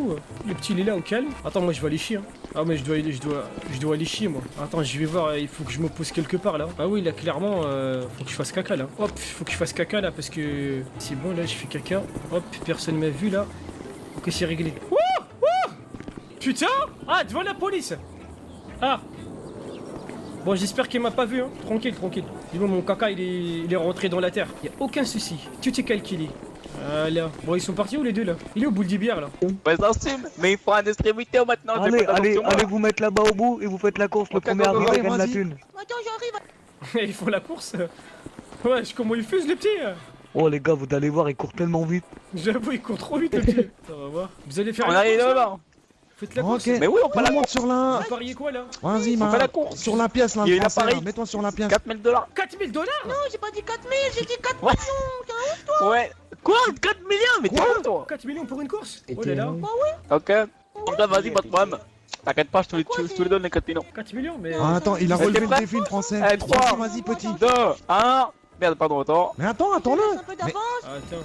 fou. Le petit il est là au calme. Attends, moi je vais aller chier. Hein. Ah mais je dois aller chier moi. Attends, je vais voir, il faut que je me pose quelque part là. Ah oui là clairement, faut que je fasse caca là. Hop, faut que je fasse caca là parce que c'est bon là, je fais caca. Hop, personne m'a vu là. Ok, c'est réglé. Wouh, wouh. Putain. Ah, devant la police. Ah. Bon, j'espère qu'il m'a pas vu, hein. Tranquille, tranquille. Dis-moi, mon caca, il est rentré dans la terre. Y a aucun souci. Tout est calculé. Voilà. Bon, ils sont partis où les deux là? Il est au boule du bière là? Bah j'assume, mais il faut un distributeur maintenant. Allez vous mettre là-bas au bout et vous faites la course. Le premier arrivé gagne la thune. Attends, j'arrive. Ils font la course. Ouais, comment ils fusent les petits? Oh les gars, vous allez voir, ils courent tellement vite. J'avoue, ils courent trop vite les petits. Ça va voir. Vous allez faire On la arrive course, là. Faites la course. Ok. Mais oui, on fait la monte course. sur la. Vous pariez quoi là? Vas-y, On fait la course. Sur la pièce là, Il y a le une français, appareil. là. Mets-toi sur la pièce. 4000 $. 4000 $? Non, j'ai pas dit 4000, j'ai dit 4 Ouais. millions. Ouais. Quoi 4 millions? Mais t'es où toi? 4 millions pour une course? Oh là là. Ok. Donc vas-y, pas de problème. T'inquiète pas, je te les donne les 4 millions. 4 millions, mais. Ah, attends, il a Mais relevé t'es le prêt défi, le français. Eh, 3, Vas-y, petit. 2, 1. Merde, pardon, attends. Mais attends, attends-le. Un peu d'avance. Attends.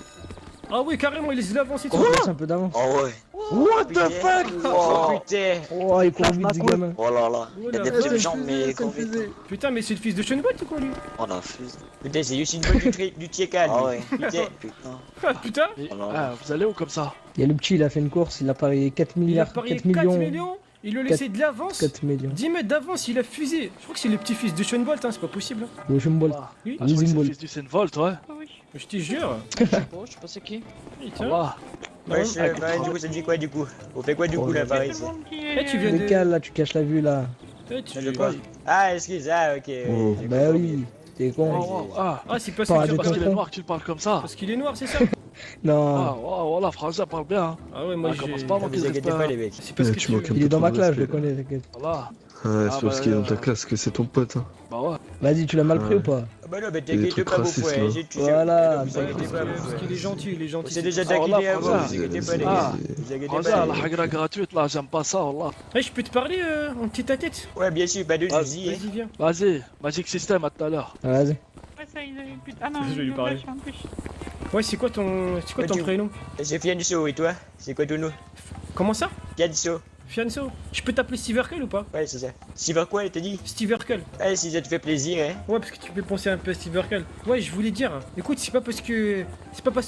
Ah oui, carrément, il les avance et tout. Un peu d'avance. Oh ouais. What the fuck? Oh putain. Oh, il court vite, ce gamin. Oh là là. Oh Il y a là. des petites jambes mais qu'on vite. Putain, mais c'est le fils de Sean Bolt ou quoi lui? Oh la fuse. Putain, c'est juste une bonne du Tchèque. Ah ouais. Putain. Putain. Ah putain. Oh là là. Ah, vous allez où comme ça? Il y a le petit, il a fait une course, il a parié 4 Il a milliards, parié 4 4 millions. millions. Il lui a laissé de l'avance. 4 millions. 10 mètres d'avance, il a fusé. Je crois que c'est le petit-fils de Sean Bolt, hein, c'est pas possible. Hein. Le Shumbolt. Oui. Ah, je crois que c'est Usain le Bolt. fils du Senvolt, ouais. Je te jure. Je sais pas c'est qui. Putain. Ah, Ouais, du coup, ça dit quoi du coup? On fait quoi du coup là, pareil ici? Eh, tu viens de. Décale là, tu caches la vue là. Eh, tu... De quoi? Ah, excuse, ah, ok. Oh. j'ai Bah compris. oui, t'es oh, con. oh, ah. Ah, c'est parce Pas que de Parce qu'il est con. noir que tu parles comme ça. parce qu'il est noir, c'est ça? Non, Ah, oh, voilà, français parle bien. Hein. Ah ouais, moi Ah, commence j'ai. pas à Ne manquer vous de inquiétez respect. pas, les mecs. C'est parce que tu tu. manques un il est dans ma trop de classe, je le respect. connais, t'inquiète. Voilà. Ouais, Ah, c'est parce bah, qu'il est dans ta classe que c'est ton pote. Hein. Bah ouais. Vas-y, tu l'as mal pris Ouais. ou pas? Ah bah non, mais des t'inquiète trucs pas, beau racistes, frère. là. J'ai touché. Voilà, Ne vous inquiétez Parce pas, beau parce qu'il est frère. gentil, il est On gentil. s'est déjà Ah, voilà, taquiné avant, voilà. ne vous inquiétez pas, les Ah. gars. Ne vous inquiétez Français, pas. la hagra gratuite là, j'aime pas ça, wallah. Eh, je peux te parler en tête à tête? Ouais, bien sûr, pas de soucis. Vas-y, viens. Vas-y, Magic System à tout à l'heure. Vas-y. Je vais lui parler. Ouais, c'est quoi ton prénom? C'est Fianso, et toi? C'est quoi ton nom? Comment ça? Fianso. Fianso? Je peux t'appeler Steve Urkel ou pas? Ouais, c'est ça. Silver quoi, t'as dit? Steve Urkel. Ah, si ça te fait plaisir, hein. Ouais, parce que tu peux penser un peu à Steve Urkel. Ouais, je voulais dire, écoute, c'est pas parce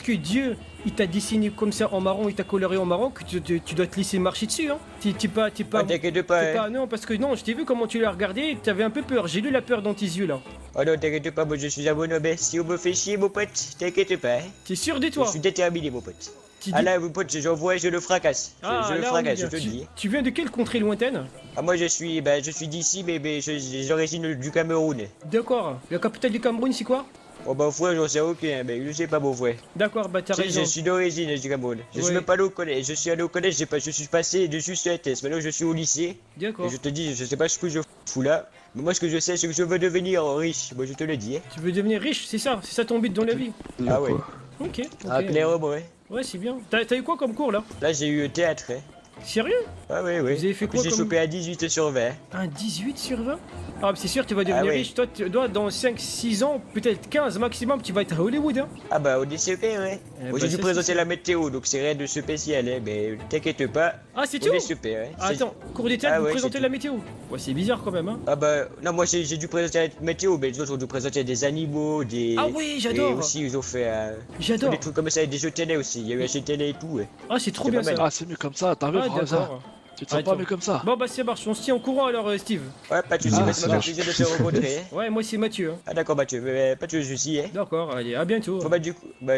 que Dieu, il t'a dessiné comme ça en marron, il t'a coloré en marron que tu dois te laisser marcher dessus, hein. T'es pas, Ah, t'inquiète pas, t'es hein. pas, non, parce que non, je t'ai vu comment tu l'as regardé, t'avais un peu peur, j'ai lu la peur dans tes yeux là. Oh non, t'inquiète pas, moi je suis un bon homme. Si on me fait chier, mon pote, t'inquiète pas, hein. T'es sûr de Je toi? suis déterminé, mon pote. Tu Ah dis- là, mon pote, j'envoie, je le fracasse. Je le là, on est fracasse, je bien. te le dis. Tu viens de quelle contrée lointaine? Ah, moi je suis d'ici, mais j'ai l'origine du Cameroun. D'accord. La capitale du Cameroun, c'est quoi? Oh bah frère, j'en sais aucun, mais je sais pas mon frère. D'accord, bah t'as Je raison. suis d'origine du Cameroun. Je suis Ouais. même pas allé au collège, je suis allé au collège, je suis passé dessus sur la thèse. Maintenant je suis au lycée, D'accord. et je te dis, je sais pas ce que je fous là. Mais moi ce que je sais, c'est que je veux devenir riche. Moi je te le dis, hein. Tu veux devenir riche, c'est ça ton but dans la vie. Ah ouais. Ok. Ah ok. clairement, ouais. Ouais, c'est bien. T'as eu quoi comme cours là? Là j'ai eu théâtre, hein. Sérieux? Ah ouais, ouais. Vous avez fait Et puis, quoi j'ai comme- chopé à 18 sur 20. Un 18 sur 20? Ah, c'est sûr, tu vas devenir Ah ouais. riche. Toi, dans 5-6 ans, peut-être 15 maximum, tu vas être à Hollywood. Hein. Ah bah au DCP, ouais. Eh Moi bah, j'ai dû ça, présenter c'est- la météo, donc c'est rien de spécial, hein. Mais t'inquiète pas, Ah, c'est au tout? DCP, ouais. Ah, C'est- attends, cours d'été, Ah vous ouais, présentez c'est la tout. météo. Ouais, c'est bizarre quand même. Hein. Ah bah, non, moi j'ai dû présenter la météo, mais les autres ont dû présenter des animaux, des... Ah oui, Et j'adore. aussi ils ont fait J'adore. des trucs comme ça, des jeux télé aussi. Il y a eu un jeu télé et tout, ouais. Ah, c'est trop C'est bien pas ça. mal. Ah, c'est mieux comme ça, t'as vu, Ah, français? d'accord. Tu te sens Attends. pas mieux comme ça? Bon, bah, c'est marche. On se tient au courant alors, Steve. Ouais, pas de soucis, Ah, mais ça ça m'a marche. fait plaisir de te rencontrer. Hein. Ouais, moi, c'est Mathieu. Hein. Ah d'accord, Mathieu, mais pas de soucis, hein. D'accord, allez, à bientôt. Bon bah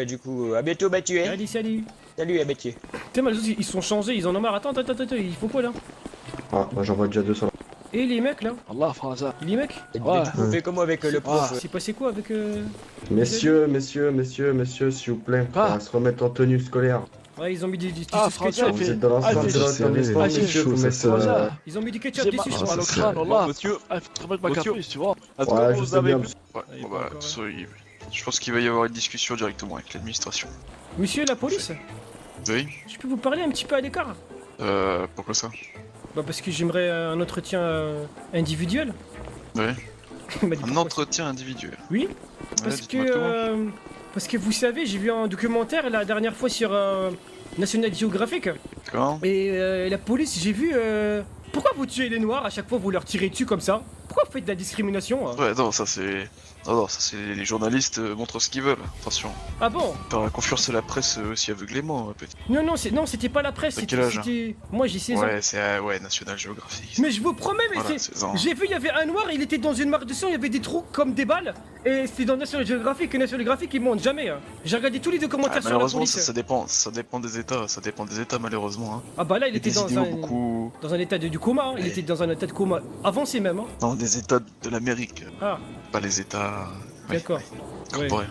du coup, à bientôt Mathieu, hein. Allez, salut. Salut, à Mathieu. Putain, mais les autres, ils sont changés, ils en ont marre. Attends, il faut quoi là? Ah, moi j'en vois déjà deux sur la. Et les mecs là? Allah, français. Les mecs? Et Ouais. du coup, on fait comment avec le prof? C'est passé quoi avec. Messieurs, s'il vous plaît, on Ah. va se remettre en tenue scolaire. Ouais, ils ont mis du Ah, sauce Français, ketchup. Vous fait- êtes dans l'enceinte Ah, de fait- l'établissement, Ah, messieurs, c'est faut chaud, mettre. ça. Ils ont mis du ketchup J'ai dessus. mal je crois. au c'est crâne, ça. Allah. Monsieur, Ah, il faut te remettre ma Monsieur. capuche, tu vois. est-ce Ouais, que je vous sais avez... bien. Ouais, il est bon pas bah, encore, ça, je pense qu'il va y avoir une discussion directement avec l'administration. Monsieur la police, Oui. je peux vous parler un petit peu à l'écart? Pourquoi ça? Bah parce que j'aimerais un entretien individuel. Oui. Il m'a dit Un pourquoi entretien individuel. Oui, Ouais, parce dites-moi que comment. parce que vous savez, j'ai vu un documentaire la dernière fois sur National Geographic D'accord. Et la police, j'ai vu... Pourquoi vous tuez les noirs à chaque fois, vous leur tirez dessus comme ça? Pourquoi vous faites de la discrimination Ouais, non, ça c'est. Non, ça c'est. Les journalistes montrent ce qu'ils veulent, attention. Ah bon? Par la confiance de la presse aussi aveuglément, petit. Non, non, c'était pas la presse, T'as c'était... quel âge, Moi j'ai 16 ans. Ouais, c'est. Ouais, National Geographic. Mais je vous promets, mais Voilà, c'est... 16 ans. J'ai vu, il y avait un noir, il était dans une marque de sang, il y avait des trous comme des balles. Et c'était dans National Geographic, et National Geographic, ils montent jamais. J'ai regardé tous les documentaires Ah, sur la malheureusement, police. ça dépend des états, malheureusement. Hein. Ah bah là, il Il y a était des dans idéaux un... beaucoup. Dans un état du coma, hein. Il Ouais. était dans un état de coma avancé même. Hein. Non, des états de l'Amérique, Ah, pas les états. Ouais, d'accord. ouais, Ouais. corporels.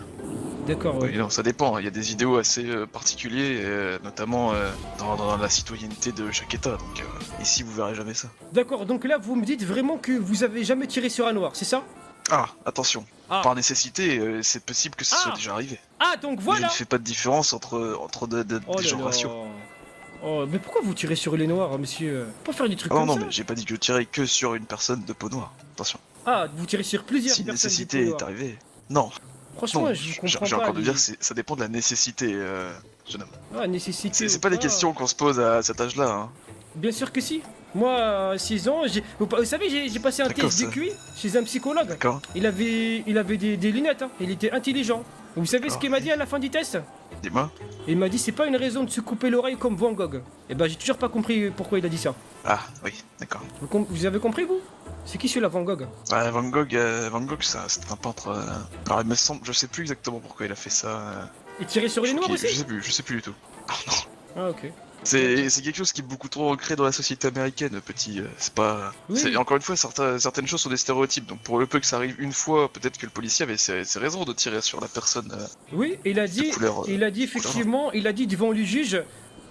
D'accord, ouais. Oui, non, ça dépend. Il y a des idéaux assez particuliers, notamment dans la citoyenneté de chaque État. Donc ici, vous verrez jamais ça. D'accord, donc là, vous me dites vraiment que vous avez jamais tiré sur un noir, c'est ça? Ah, attention. Ah. Par nécessité, c'est possible que ce soit Ah. déjà arrivé. Ah, donc Mais je voilà. ne fais pas de différence entre Oh des là gens là. raciaux. Oh, mais pourquoi vous tirez sur les noirs, monsieur? Pas faire des trucs Ah non, comme non, ça. mais j'ai pas dit que je tirais que sur une personne de peau noire. Attention. Ah, vous tirez sur plusieurs Si personnes. nécessité du est coup, noir. arrivée. Non, Franchement, non, je vous j'ai comprends pas. encore de les- dire, ça dépend de la nécessité, jeune homme. Ah, nécessité. C'est ou pas des pas. questions qu'on se pose à cet âge-là. Hein. Bien sûr que si. Moi, à 6 ans, vous savez, j'ai passé un D'accord, test de ça. QI chez un psychologue. D'accord. Il avait des lunettes, hein. Il était intelligent. Vous savez ce D'accord. qu'il m'a dit à la fin du test? Dis-moi. Il m'a dit c'est pas une raison de se couper l'oreille comme Van Gogh. Et ben j'ai toujours pas compris pourquoi il a dit ça. Ah, oui, d'accord. Vous avez compris vous? C'est qui celui-là Van Gogh? Ouais, Van Gogh, c'est un peintre. Alors, il me semble, je sais plus exactement pourquoi il a fait ça. Il tirait sur les Je noirs crois qu'il- aussi? je sais plus du tout. Ah ok. C'est quelque chose qui est beaucoup trop ancré dans la société américaine, petit. C'est pas. Oui. Encore une fois, certaines choses sont des stéréotypes. Donc pour le peu que ça arrive une fois, peut-être que le policier avait ses raisons de tirer sur la personne. Oui, il a dit, couleur, il a dit effectivement, il a dit devant le juge.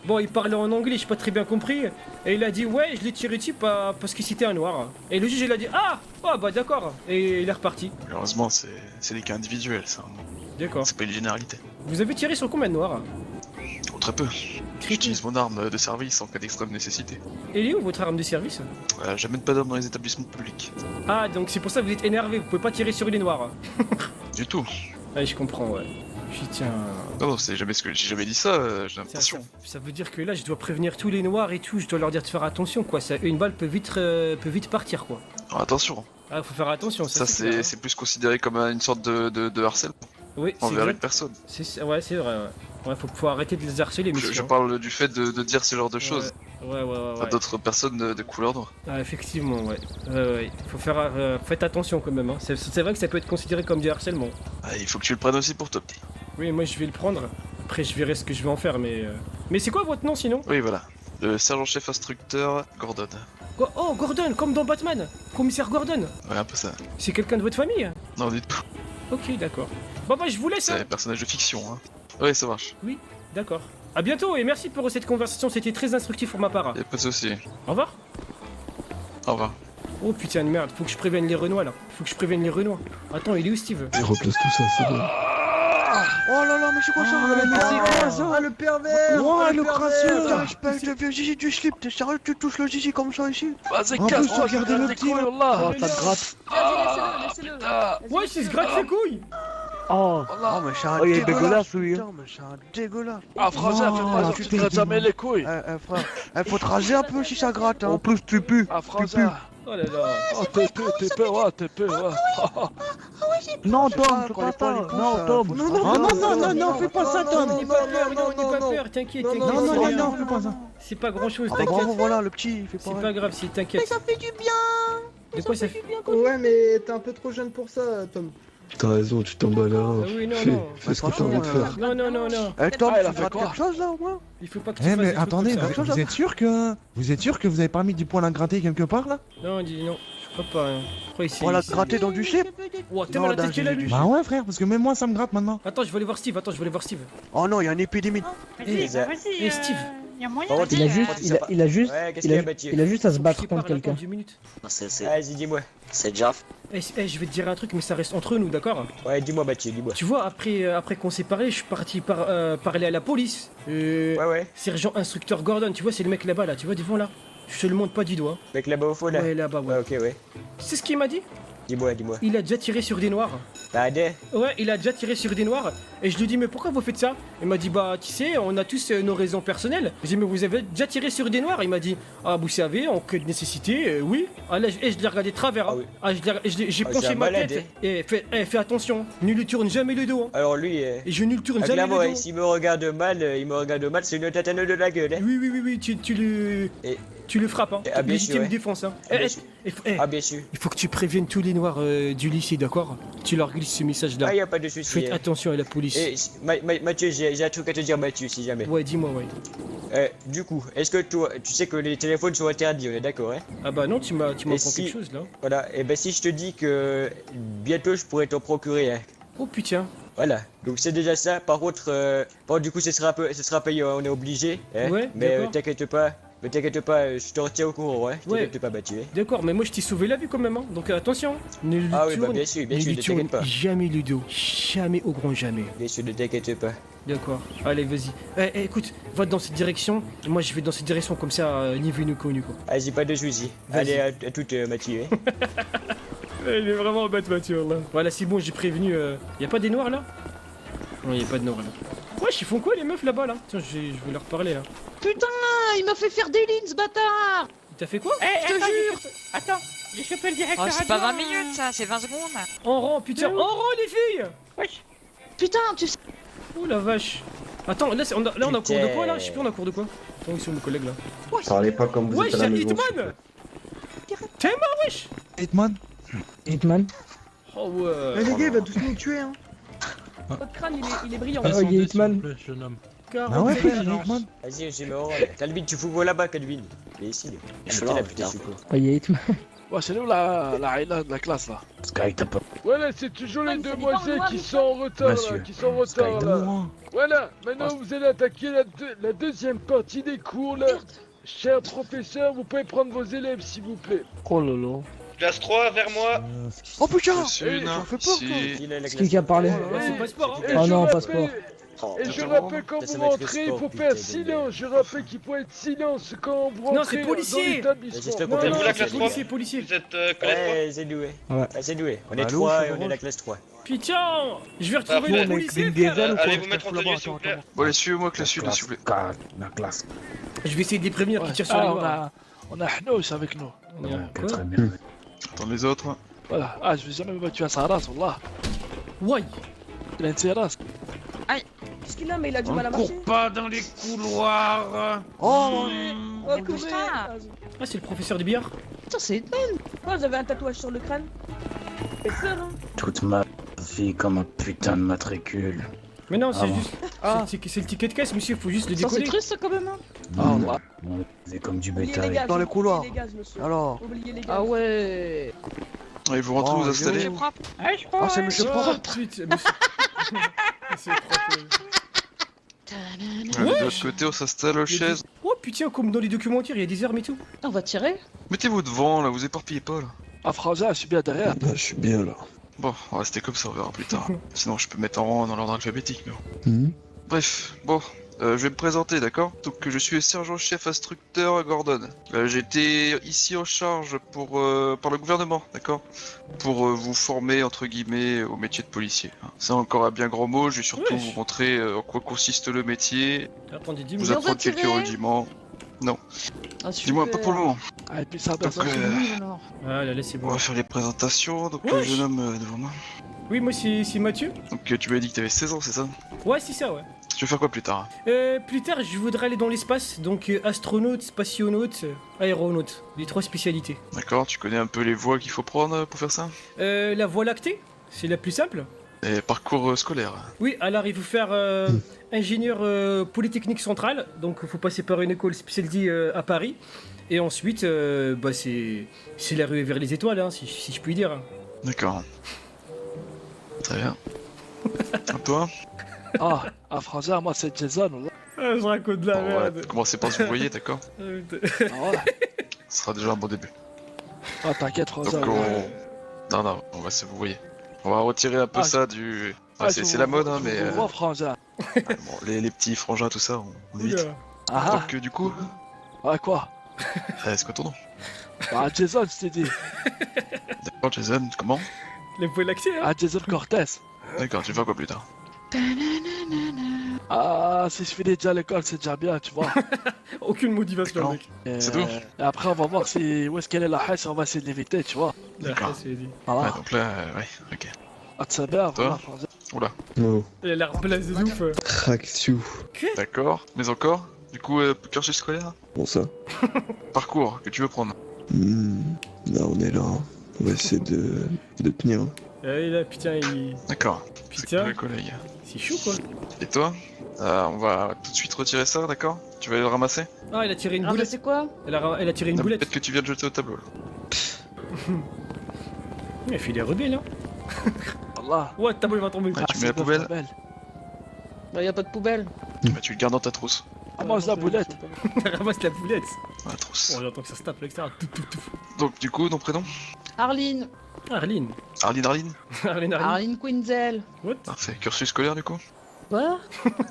Bon, il parlait en anglais, j'ai pas très bien compris. Et il a dit ouais, je l'ai tiré dessus parce que c'était un noir. Et le juge il a dit ah, oh bah d'accord. Et il est reparti. Malheureusement, c'est des cas individuels, ça. D'accord. C'est pas une généralité. Vous avez tiré sur combien de noirs? Oh, très peu. J'utilise mon arme de service en cas d'extrême nécessité. Et il est où votre arme de service? J'amène pas d'armes dans les établissements publics. Ah, donc c'est pour ça que vous êtes énervé, vous pouvez pas tirer sur les noirs. Du tout. Ouais, je comprends, ouais. J'y tiens. Non, c'est jamais ce que j'ai jamais dit ça. J'ai Ça, l'impression. ça veut dire que là, je dois prévenir tous les noirs et tout, je dois leur dire de faire attention, quoi. Une balle peut vite partir, quoi. Alors, attention. Ah, faut faire attention, Ça, clair, hein. c'est plus considéré comme une sorte de harcèlement Oui, c'est envers vrai. une personne. Ouais, c'est vrai, ouais. Ouais, faut arrêter de les harceler, mais Je parle du fait de dire ce genre de choses Ouais, à d'autres personnes de couleur noire. Ah, effectivement, ouais. Ouais. Faut faire. Faites attention quand même, hein. C'est vrai que ça peut être considéré comme du harcèlement. Ah, il faut que tu le prennes aussi pour toi, petit. Oui, moi je vais le prendre. Après, je verrai ce que je vais en faire, mais. Mais c'est quoi votre nom sinon? Oui, voilà. Le sergent-chef instructeur Gordon. Oh, Gordon, comme dans Batman. Commissaire Gordon. Ouais, un peu ça. C'est quelqu'un de votre famille? Non, du tout. Ok, d'accord. Bon, bah, je vous laisse. C'est Hein. un personnage de fiction, hein. Ouais, ça marche. D'accord. À bientôt et merci pour cette conversation, c'était très instructif pour ma part. Y'a pas de soucis. Au revoir. Au revoir. Oh putain de merde, faut que je prévienne les Renois là. Faut que je prévienne les Renois. Attends, il est où Steve? Et replace tout ça, c'est bon. Oh là là, mais c'est quoi ça? Ah, le pervers! Oh, Ah, le crasseux! pervers. Espèce de vieux zizi du slip, t'es sérieux que tu touches le zizi comme ça ici? Vas-y, En plus, casse-toi, regardez le petit, là. là. Oh, ça te gratte. Laissez-le. Ouais, il se gratte ses couilles. Oh, Oh, mais c'est un Oh, il est dégueulasse, dégueulasse, lui, hein. putain, mais c'est un dégueulasse. Ah, frangin, fais pas Oh, genre, tu te putain, grattes jamais les couilles. Frère, faut te raser un peu si ça gratte, hein. en plus tu pues. Ah, frangin. Oh là là. Oh, t'es peu, ouais. Non, C'est Tom, pas fais quand pas les poils, ça. ils poussent, Non, Tom. faut se Non, raser. non, fais pas ça, Tom. N'aie pas peur, non, n'aie pas peur, t'inquiète, Non, t'inquiète. non, c'est non, rien. Non, fais pas ça. C'est pas grand chose, Ah bah bravo, t'inquiète. voilà, le petit, il fait C'est pas pas grave, si Mais t'inquiète. ça fait du bien. De quoi ça fait? du bien quand Ouais, mais t'es un peu trop jeune pour ça, Tom. T'as raison, tu t'emballes là. Ah oui, non, non. Fais ce que t'as envie de faire. Non, non, non, non. Eh Tom, Ah, il a tu fait grattes quoi quelque chose là au moins? Il faut pas que tu Eh fasses mais des trucs attendez, comme ça. vous êtes sûr que vous avez pas mis du poil à gratter quelque part là? Non, dis non, je crois pas. Hein. Je crois ici. On l'a gratté dans du slip? Oh, t'es Non, mal à la d'un tête qu'il a gilet lui. du- Bah ouais frère, parce que même moi ça me gratte maintenant. Attends, je vais aller voir Steve. Oh non, il y a une épidémie. Eh, Steve. Il y a moyen. Par contre, Il a Vas-y, juste, vas-y, il a juste, Ouais, qu'est-ce qu'il y a, Baptiste? il a juste à se Faut que battre je te contre parle, attends quelqu'un. 10 minutes. Vas-y, dis-moi. C'est Jaff. Je vais te dire un truc, mais ça reste entre nous, d'accord? Ouais, dis-moi, Baptiste, dis-moi. Tu vois, après qu'on s'est parlé, je suis parti parler à la police. Ouais. Sergent instructeur Gordon, tu vois, c'est le mec là-bas, là, tu vois, devant là. Je te le montre pas du doigt. Mec là-bas au fond, là. Ouais, là-bas, ouais. Ouais, ok, ouais. Tu sais ce qu'il m'a dit? Dis-moi, dis-moi. Il a déjà tiré sur des noirs. T'as des Ouais, il a déjà tiré sur des noirs. Et je lui dis, mais pourquoi vous faites ça? Il m'a dit, bah, tu sais, on a tous nos raisons personnelles. J'ai dit, mais vous avez déjà tiré sur des noirs? Il m'a dit, ah, vous savez, en cas de nécessité, oui. Ah, là, je l'ai regardé de travers. Ah Hein. oui. Ah, j'ai Ah, penché c'est un ma malade, tête. Et fais attention, ne lui tourne jamais le dos. Hein. Alors lui, Et je ne lui tourne ah, jamais clairement, le dos. s'il me regarde mal, c'est une tatane de la gueule. Hein. Oui, Et- tu le frappes, hein. Ah, bien Légitime sûr, ouais. défense, hein. Ah, bien sûr. Ah, bien sûr. Il faut que tu préviennes tous les noirs du lycée, d'accord? Tu leur glisses ce message-là. Ah, y a pas de souci. Faites attention à la police. Et Mathieu, j'ai un truc à te dire, Mathieu, si jamais. Ouais, dis-moi, ouais. Du coup, est-ce que toi, tu sais que les téléphones sont interdits, on est d'accord, hein? Ah bah non, tu m'apprends si- quelque chose là. Voilà, et ben si je te dis que bientôt je pourrais t'en procurer, hein. Oh putain. Voilà, donc c'est déjà ça. Par contre, bon, du coup, ce sera payé, on est obligé, hein. Ouais, Mais d'accord. t'inquiète pas, je te retiens au courant, hein. Ouais. T'inquiète pas, Mathieu. Hein. D'accord, mais moi je t'ai sauvé la vie quand même, hein. Donc attention. Ne lui Ah oui, bah tourne, bien sûr, ne lui ne tourne t'inquiète pas. jamais le dos. Jamais au grand jamais. Bien sûr, ne t'inquiète pas. D'accord. Allez, vas-y. Écoute, va dans cette direction. Et moi je vais dans cette direction comme ça, ni vu ni connu quoi. Vas-y, pas de soucis. Vas-y. Allez, à toute, Mathieu, hein. Il est vraiment bête Mathieu là. Voilà, c'est bon, j'ai prévenu. Y a pas des noirs là? Non, y a pas de noirs là. Wesh, ils font quoi les meufs là-bas là? Tiens, je vais leur parler là. Putain, il m'a fait faire des lignes, ce bâtard. Il t'a fait quoi? Je te jure. Attends, j'ai chopé le directeur. Oh, c'est pas 20 minutes ça, c'est 20 secondes. En rang, putain, en rang les filles! Putain, tu sais. Oh la vache. Attends, là, on a cours de quoi là? Je sais plus, on a cours de quoi? Attends, ils sont mes collègues là. Parlez pas comme vous Wesh, êtes à la y'a maison. Hitman! T'es mort, wesh! Hitman Hitman. Oh ouais. Les gars, il va tous nous tuer, hein. Votre crâne, il est brillant. Ah, il y a Hitman. Ah ouais, frère, il y a Hitman. Vas-y, j'ai le rôle. Calvin, tu fous là-bas, Calvin. Il est ici, il est là, putain, c'est quoi. Ah, il y a Hitman. Ouais, c'est nous la Aïla de la classe là. Sky, t'as pas. Voilà, c'est toujours les Ah, ça demoiselles dépend, qui moi, sont en retard Monsieur. là, qui sont en retard là. Moi. Voilà, maintenant vous allez attaquer la deuxième partie des cours là. Cher professeur, vous pouvez prendre vos élèves s'il vous plaît. Oh là là. Classe 3, vers moi. Oh putain Monsieur, j'en fais peur, ici. Il a la C'est qui a parlé Ouais, c'est passeport, hein. Et Oh je non, rappelle- passeport. Et je Totalement. rappelle quand Ça, ça vous va être le rentrez, il sport, faut putain, faire de silence. Je rappelle qu'il faut être silence quand vous Non, rentrez c'est dans policier. l'établissement. J'espère Non, qu'on non, peut la c'est classe policier, policier. Vous êtes classe Ouais, c'est doué. Ouais. Ah, c'est doué. On est Allô, 3 et on chevroni. est la classe 3. Putain, je vais retrouver Parfait. le policier, Avec Vin frère. Diesel. Allez vous mettre en tenue s'il vous plaît. Bon, allez, suivez-moi, classe sud, s'il vous plaît. La classe. Je vais essayer de les prévenir qu'ils tirent sur les Ah, noirs. on a Hnous avec nous. On est un- Ok, quoi très bien. Attends les autres. Voilà. Ah, je vais jamais me battre à sa race, wallah. Ouais. Il a une de ses races. Qu'est-ce qu'il a, mais il a du mal à marcher. pas dans les couloirs. Oh Oh, Mais bouge courez. pas. Ah, c'est le professeur de billard. Putain, c'est Hitman. Oh, vous avez un tatouage sur le crâne. C'est peur, hein. Toute ma vie comme un putain de matricule. Mais non, c'est Ah bon. juste. C'est le ticket de caisse, monsieur, faut juste le Putain, c'est décoller. triste, ça, quand même, hein. Ah, wallah. C'est comme du Oubliez les bétail. gaz. Dans les couloirs. Oubliez les gaz, monsieur. Alors Oubliez les gaz. Ah ouais. Allez, vous rentrez, Oh, vous installez. C'est propre. Ah, c'est monsieur Oh propre. putain, monsieur. C'est propre. Allez, de l'autre côté, on s'installe aux chaises. Oh putain, comme dans les documentaires, il y a des armes et tout. On va tirer. Mettez-vous devant, là, vous éparpillez pas, là. Ah, Franza, je suis bien derrière. Ah, je suis bien là. Bon, on va rester comme ça, on verra plus tard. Sinon, je peux mettre en rang dans l'ordre alphabétique, mais bon. Mhm. Bref, bon, je vais me présenter, d'accord? Donc, je suis le sergent-chef instructeur Gordon. J'étais ici en charge par le gouvernement, d'accord? Pour vous former, entre guillemets, au métier de policier. hein. C'est encore un bien grand mot, je vais surtout Wesh. vous montrer en quoi consiste le métier, Attendez, vous dis-moi. on va apprendre quelques tirer rudiments. Ah, Dis-moi, pas pour le moment. Ah, et puis ça, Donc, ça. Ah là, là, c'est on bon. va faire les présentations. Donc, le Wesh. jeune homme devant moi. Oui, moi, c'est Mathieu. Donc, tu m'avais dit que t'avais 16 ans, c'est ça? Ouais, c'est ça, ouais. Tu veux faire quoi plus tard? Plus tard, je voudrais aller dans l'espace, donc astronaute, spationaute, aéronaute, les 3 spécialités. D'accord, tu connais un peu les voies qu'il faut prendre pour faire ça? La voie lactée, c'est la plus simple. Et parcours scolaire. Oui, alors il faut faire ingénieur polytechnique centrale, donc il faut passer par une école spécialisée à Paris. Et ensuite, bah c'est la rue vers les étoiles, hein, si je puis dire. hein. D'accord. Très bien. À toi? Ah, Franza, moi c'est Jason, wallah. Ah, je raconte de la Bon, ouais, commencez par se vous voyez, d'accord? Ah, voilà. Ce sera déjà un bon début. Ah, t'inquiète, Donc Franza. non, on va se vous voyez. On va retirer un peu Ah, ça du... Ah, Ah, c'est la mode, hein, mais... Moi, Franza. bon, les petits frangins, tout ça, on évite. Oula. Ah, Donc du coup, ah, quoi? c'est quoi ton nom? Ah, Jason, je t'ai dit. D'accord, Jason, comment? Les poils lactés, hein. Ah, Jason Cortez. D'accord, tu vas faire quoi plus tard? Ah, si je finis déjà à l'école, c'est déjà bien, tu vois. Aucune motivation, D'accord. mec. C'est tout. Et après, on va voir où est-ce qu'elle est la hache, on va essayer de l'éviter, tu vois. D'accord. Ah, c'est dit. Ouais, Voilà. donc là, ouais, ok. Ah, tu sais bien, Toi voilà. Oula, Non. Il a l'air blasé de ouf. Raxiou. d'accord. Mais encore? Du coup, cursus scolaire? Bon ça. Parcours que tu veux prendre? Là on est là. On va essayer de tenir. Et là, putain, il. D'accord. Putain. Le collègue. C'est chaud, quoi. Et toi? On va tout de suite retirer ça, d'accord? Tu vas aller le ramasser? Ah, elle a tiré une Alors, boulette. c'est quoi? Elle a tiré une Non, boulette. peut-être que tu viens de jeter au tableau. Là. Elle fait des rebelles, hein. Allah. Ouais, le tableau il va tomber. Ah, tu mets la poubelle? Bah, y a pas de poubelle. Bah, tu le gardes dans ta trousse. Ah, mange la boulette. Ramasse la boulette. Dans la trousse. Oh, j'entends que ça se tape, l'extérieur. Tout, tout, tout. Donc, du coup, ton prénom? Arline. Arline. Arline. Arline, Arline. Arline Quinzel. What? Parfait. Cursus scolaire, du coup? Quoi?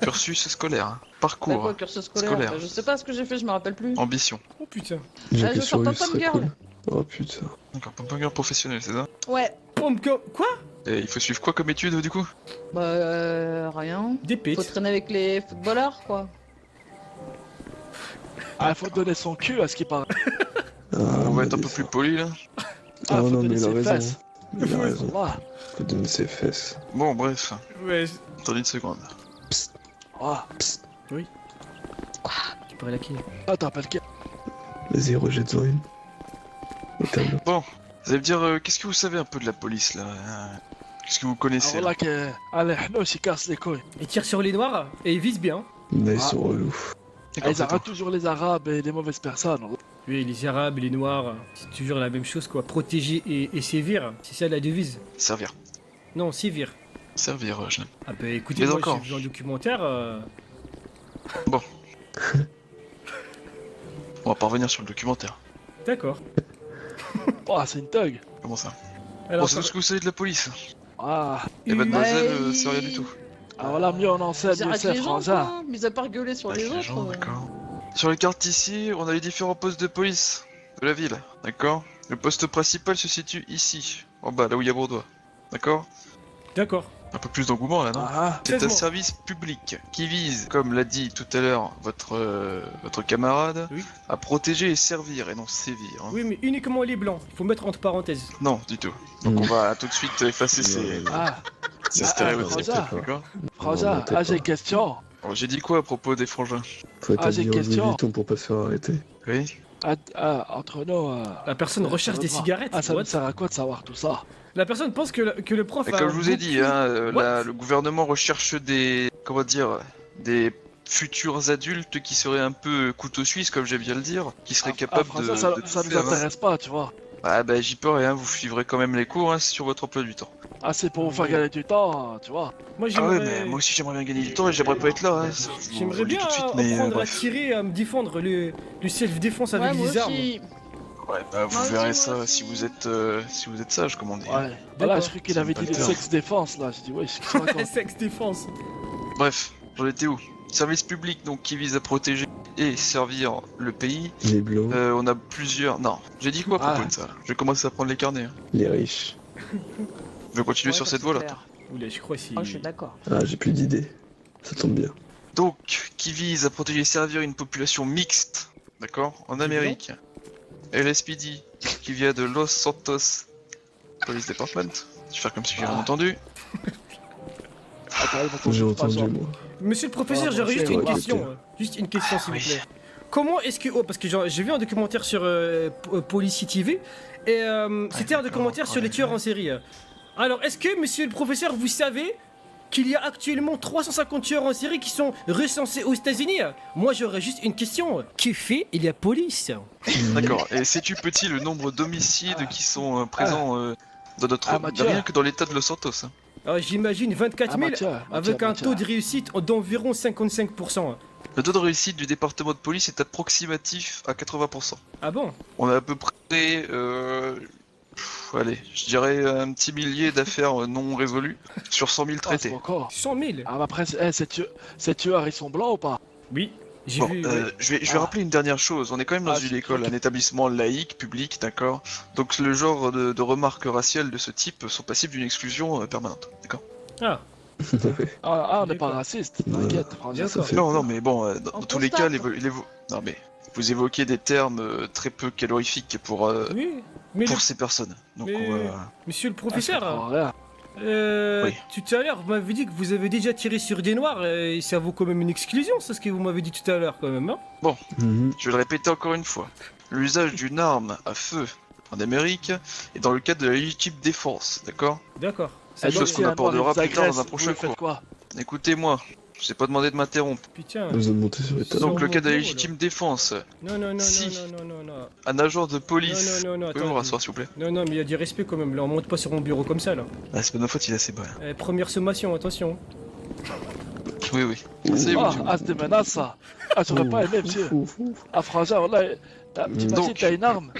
Cursus scolaire. Hein. Bah Parcours. quoi, cursus scolaire? Scolaire. Bah, je sais pas ce que j'ai fait, je me rappelle plus. Ambition. Oh putain. J'ai Ah, que je sur sors lui, Pom ce Pom serait Girl. cool. Oh putain. D'accord, pom professionnel, c'est ça? Ouais. Pomme comme. Quoi? Et il faut suivre quoi comme étude, du coup? Bah, rien. Des Faut pets. traîner avec les footballeurs, quoi. Ah, il faut donner son cul à ce qui paraît. On va être un peu plus poli, là. Ah, Ah faut non, donner mais il a ses raison. fesses. Il a raison. Allah. Faut donner ses fesses. Bon, bref. Ouais. Attendez une seconde. Ah, Tu pourrais la qui? ah, t'as rappelles qui? Vas-y, rejette-en une. Au tableau. Bon, vous allez me dire, qu'est-ce que vous savez un peu de la police, là? Qu'est-ce que vous connaissez, Ah, là? voilà que. Allez, nous, il casse les couilles. Il tire sur les noirs et il vise bien. Là, ils Ah. sont relous. D'accord, Ils c'est arrêtent tout. toujours les arabes et les mauvaises personnes. Oui, les arabes et les noirs, c'est toujours la même chose, quoi. Protéger et sévir, c'est ça la devise. Servir. Non, sévir. Servir, je l'aime. Ah bah écoutez, Mais moi encore. j'ai vu un documentaire. On va pas revenir sur le documentaire. D'accord. Oh, c'est une thug. Comment ça? Alors, Bon, c'est tout ce que vous savez de la police. Ah, Et mademoiselle, Bah, c'est rien du tout. ah, voilà, mieux on en sait, mieux J'arrête c'est, les gens, Franza. quoi. Mis à part gueuler sur Avec les les autres. gens, d'accord. Sur les cartes ici, on a les différents postes de police de la ville, d'accord? Le poste principal se situe ici, en bas, là où il y a Bourdois. D'accord? D'accord. Un peu plus d'engouement là, non? Ah, C'est un Tellement. service public qui vise, comme l'a dit tout à l'heure votre camarade, Oui. à protéger et servir et non sévir. Hein. Oui, mais uniquement les blancs. Il faut mettre entre parenthèses. Non, du tout. Donc on va tout de suite effacer ces ah, stéréotypes, Franza. d'accord? Franza, Non, ah, j'ai une pas. question. Alors, j'ai dit quoi à propos des frangins? Faut Ah, j'ai une établir Louis question. Vuitton pour pas se faire arrêter. Oui? Entre nous. La personne recherche ça des va voir. cigarettes. Ah, ça What? me sert à quoi de savoir tout ça? La personne pense que le prof Et a. comme je vous ai dit, hein, What? le gouvernement recherche des, comment dire, des futurs adultes qui seraient un peu couteau suisse, comme j'aime bien le dire, qui seraient capables Franza, de... ça, de ça tout nous faire, hein. intéresse pas, tu vois. Ah bah j'y peux rien, vous suivrez quand même les cours, hein, c'est sur votre emploi du temps. Ah, c'est pour vous faire gagner du temps, tu vois. Moi Ah j'aimerais. ouais, mais moi aussi j'aimerais bien gagner du temps et j'aimerais pas être là, hein. ça, je vous J'aimerais le dis bien tout de suite, mais apprendre à bref. tirer, à me défendre le self-défense avec Ouais, moi les armes. aussi. Ouais, bah vous Moi aussi, verrez moi ça aussi. si vous êtes sage, comme on dit. Ouais. Voilà, je croyais qu'il avait dit le D'accord. sexe défense là. J'ai dit, ouais, je sais pas Sex défense. Bref, j'en étais où? Service public donc qui vise à protéger et servir le pays. Les blancs, On a plusieurs... Non, j'ai dit quoi à propos Ah. de ça? Je vais commencer à prendre les carnets. Hein. les riches. Je vais continuer Ouais, sur ça, cette c'est voie-là. clair. Oula, je crois si. Oh, je suis d'accord. Ah, j'ai plus d'idées. Ça tombe bien. Donc, qui vise à protéger et servir une population mixte, d'accord, en Amérique. LSPD, qui vient de Los Santos Police Department. Je vais faire comme si j'ai rien entendu. J'ai entendu, moi. Monsieur le professeur, Ah, j'aurais bon, juste c'est une vrai, question. ok. Juste une question, s'il Oui. vous plaît. Comment est-ce que. Oh, parce que j'ai vu un documentaire sur Policy TV. Et c'était un documentaire sur les tueurs en série. Alors, est-ce que, monsieur le professeur, vous savez qu'il y a actuellement 350 tueurs en série qui sont recensés aux États-Unis? Moi, j'aurais juste une question. Que fait la police? D'accord, et sais-tu petit le nombre d'homicides qui sont présents dans notre... Ah, Mathieu. rien que dans l'état de Los Santos hein. Alors, j'imagine 24 000 avec un taux de réussite d'environ 55%. Le taux de réussite du département de police est approximatif à 80%. Ah bon? On a à peu près... allez, je dirais un petit millier d'affaires non résolues sur 100 000 Ah, c'est traités. encore. 100 000? Ah, mais après, ces tueurs, ils sont blancs ou pas? Oui. J'ai Bon, vu. Ouais. je vais rappeler une dernière chose. On est quand même dans une école, un établissement laïque, public, d'accord? Donc le genre de remarques raciales de ce type sont passibles d'une exclusion permanente, d'accord? Ah, On n'est pas raciste, t'inquiète, d'accord. Non, mais bon, dans On tous les cas, constate. non mais vous évoquez des termes très peu calorifiques pour Oui, mais pour le- ces personnes. Donc mais- on va... monsieur le Ah, professeur, rien. Oui. tout à l'heure, vous m'avez dit que vous avez déjà tiré sur des noirs et ça vaut quand même une exclusion, c'est ce que vous m'avez dit tout à l'heure quand même, hein? Mhm. Je vais le répéter encore une fois. L'usage d'une arme à feu en Amérique est dans le cadre de la légitime défense, d'accord? D'accord. C'est chose qu'on abordera plus tard dans un prochain cours. Quoi? Écoutez-moi, je vous ai pas demandé de m'interrompre. Putain. Vous êtes monté sur les tables. Donc le mon cas de la bureau, légitime défense, Non, Si. non. un agent de police... Non, Vous pouvez vous attends. rasseoir s'il vous plaît? Non, mais il y a du respect quand même, là, on monte pas sur mon bureau comme ça, là. Ah, c'est pas de ma faute, il est assez bas. Première sommation, attention. Oui. C'est vous, Ah, c'est des menaces ça. Ah, j'aurais pas aimé, monsieur. Ah, frangin, là, t'imagines, Donc. t'as une arme.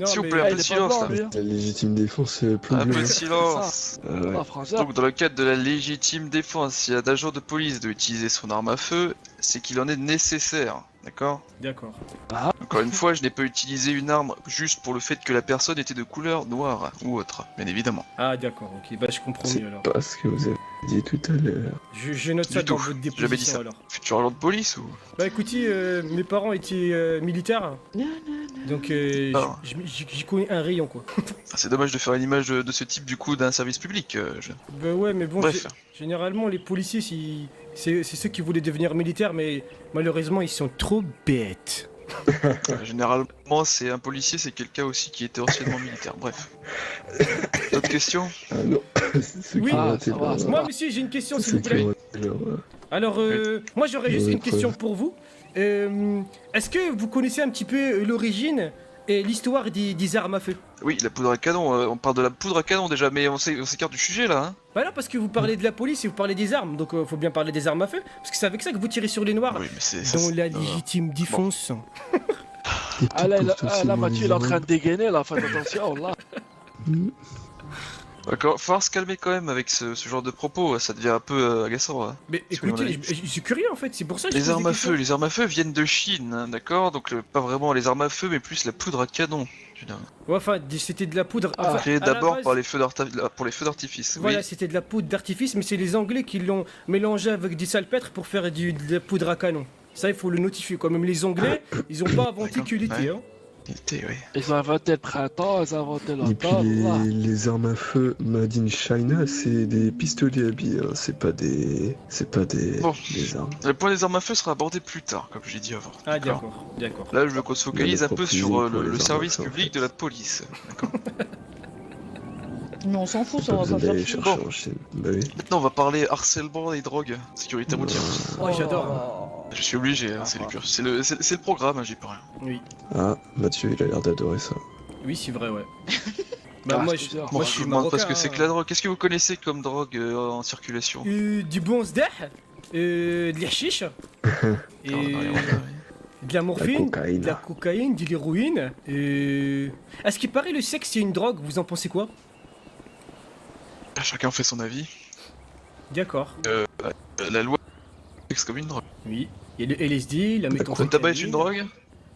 Non, S'il vous mais- plaît, Ah, un il peu de est pas silence blanc, là. lui, hein. La légitime défense, c'est plus Un peu de bleu. silence. Ouais. Ah, frangin. Donc dans le cadre de la légitime défense, si un agent de police doit utiliser son arme à feu, c'est qu'il en est nécessaire, d'accord? D'accord. Encore une fois, je n'ai pas utilisé une arme juste pour le fait que la personne était de couleur noire ou autre, bien évidemment. Ah, d'accord, ok, bah je comprends C'est mieux alors. pas ce que vous avez dit tout à l'heure. Je note ça Du dans tout. votre J'ai jamais dit déposition ça. alors. Futur agent de police ou... Bah écoutez, mes parents étaient militaires, donc Ah. j'y connais un rayon quoi. Ah, c'est dommage de faire une image de ce type du coup d'un service public. Bah ouais, mais bon, Bref. généralement les policiers, c'est ceux qui voulaient devenir militaires, mais malheureusement ils sont trop bêtes. Généralement, c'est un policier, c'est quelqu'un aussi qui était anciennement militaire. Bref. D'autres questions? Ah non, c'est ceux Oui. qui ont Ah, raté ça va, leur- ça Moi, monsieur, j'ai une question c'est s'il vous ceux qui plaît. ont raté leur- Alors, moi j'aurais juste Ouais, une question preuve. pour vous. Est-ce que vous connaissez un petit peu l'origine et l'histoire des armes à feu? Oui, la poudre à canon, on parle de la poudre à canon déjà, mais on s'écarte du sujet là, hein. Bah là, parce que vous parlez de la police et vous parlez des armes, donc faut bien parler des armes à feu, parce que c'est avec ça que vous tirez sur les noirs. Oui, mais c'est... ça, Dans c'est- la non, non. légitime défense. Et Ah, tout là, porte aussi là, moins Mathieu, il est en les train de dégainer, là, faites attention, là. D'accord, faut se calmer quand même avec ce genre de propos, ça devient un peu agaçant. Hein. Mais Parce que on a- écoutez, je suis curieux en fait, c'est pour ça que je Les pose des armes à questions. feu, viennent de Chine, hein, d'accord? Donc pas vraiment les armes à feu, mais plus la poudre à canon. Ouais, enfin, c'était de la poudre. Ah. Enfin, Créée à la d'abord base, par les feux d'artifice. Voilà, Oui. c'était de la poudre d'artifice, mais c'est les Anglais qui l'ont mélangé avec du salpêtre pour faire de la poudre à canon. Ça, il faut le notifier quand même. Les Anglais, ils ont pas inventé D'accord, que l'été, ouais. hein. Oui. Ils ont inventé le printemps, ils ont inventé Et puis l'automne, là. les armes à feu Made in China, c'est des pistolets à billes, hein. C'est pas des Bon. des armes. Le point des armes à feu sera abordé plus tard, comme j'ai dit avant. Ah, d'accord. Là, je veux qu'on se focalise un peu sur pour le les armes à service feu, en public fait. de la police. D'accord. Mais on s'en fout, ça Pas va besoin pas d'aller chercher. chercher Bon. en Chine. Bah oui. Maintenant, on va parler harcèlement et drogue, sécurité routière. Oh, j'adore. Je suis obligé, hein, c'est le programme, hein, j'y peux rien. Oui, Mathieu, il a l'air d'adorer ça. oui, c'est vrai, ouais. Bah, Ah, moi, c'est je, sûr. moi, je je vous suis demande marocain. parce que c'est que la drogue. Qu'est-ce que vous connaissez comme drogue en circulation? Du bon sdah, de l'hashish, et de la morphine, cocaïne. de la cocaïne, de l'héroïne, et... À ce qui paraît, le sexe, c'est une drogue, vous en pensez quoi? Chacun fait son avis. D'accord. La loi c'est comme une drogue. Oui. Il y a le LSD, la Le méthamphétamine. tabac est une drogue?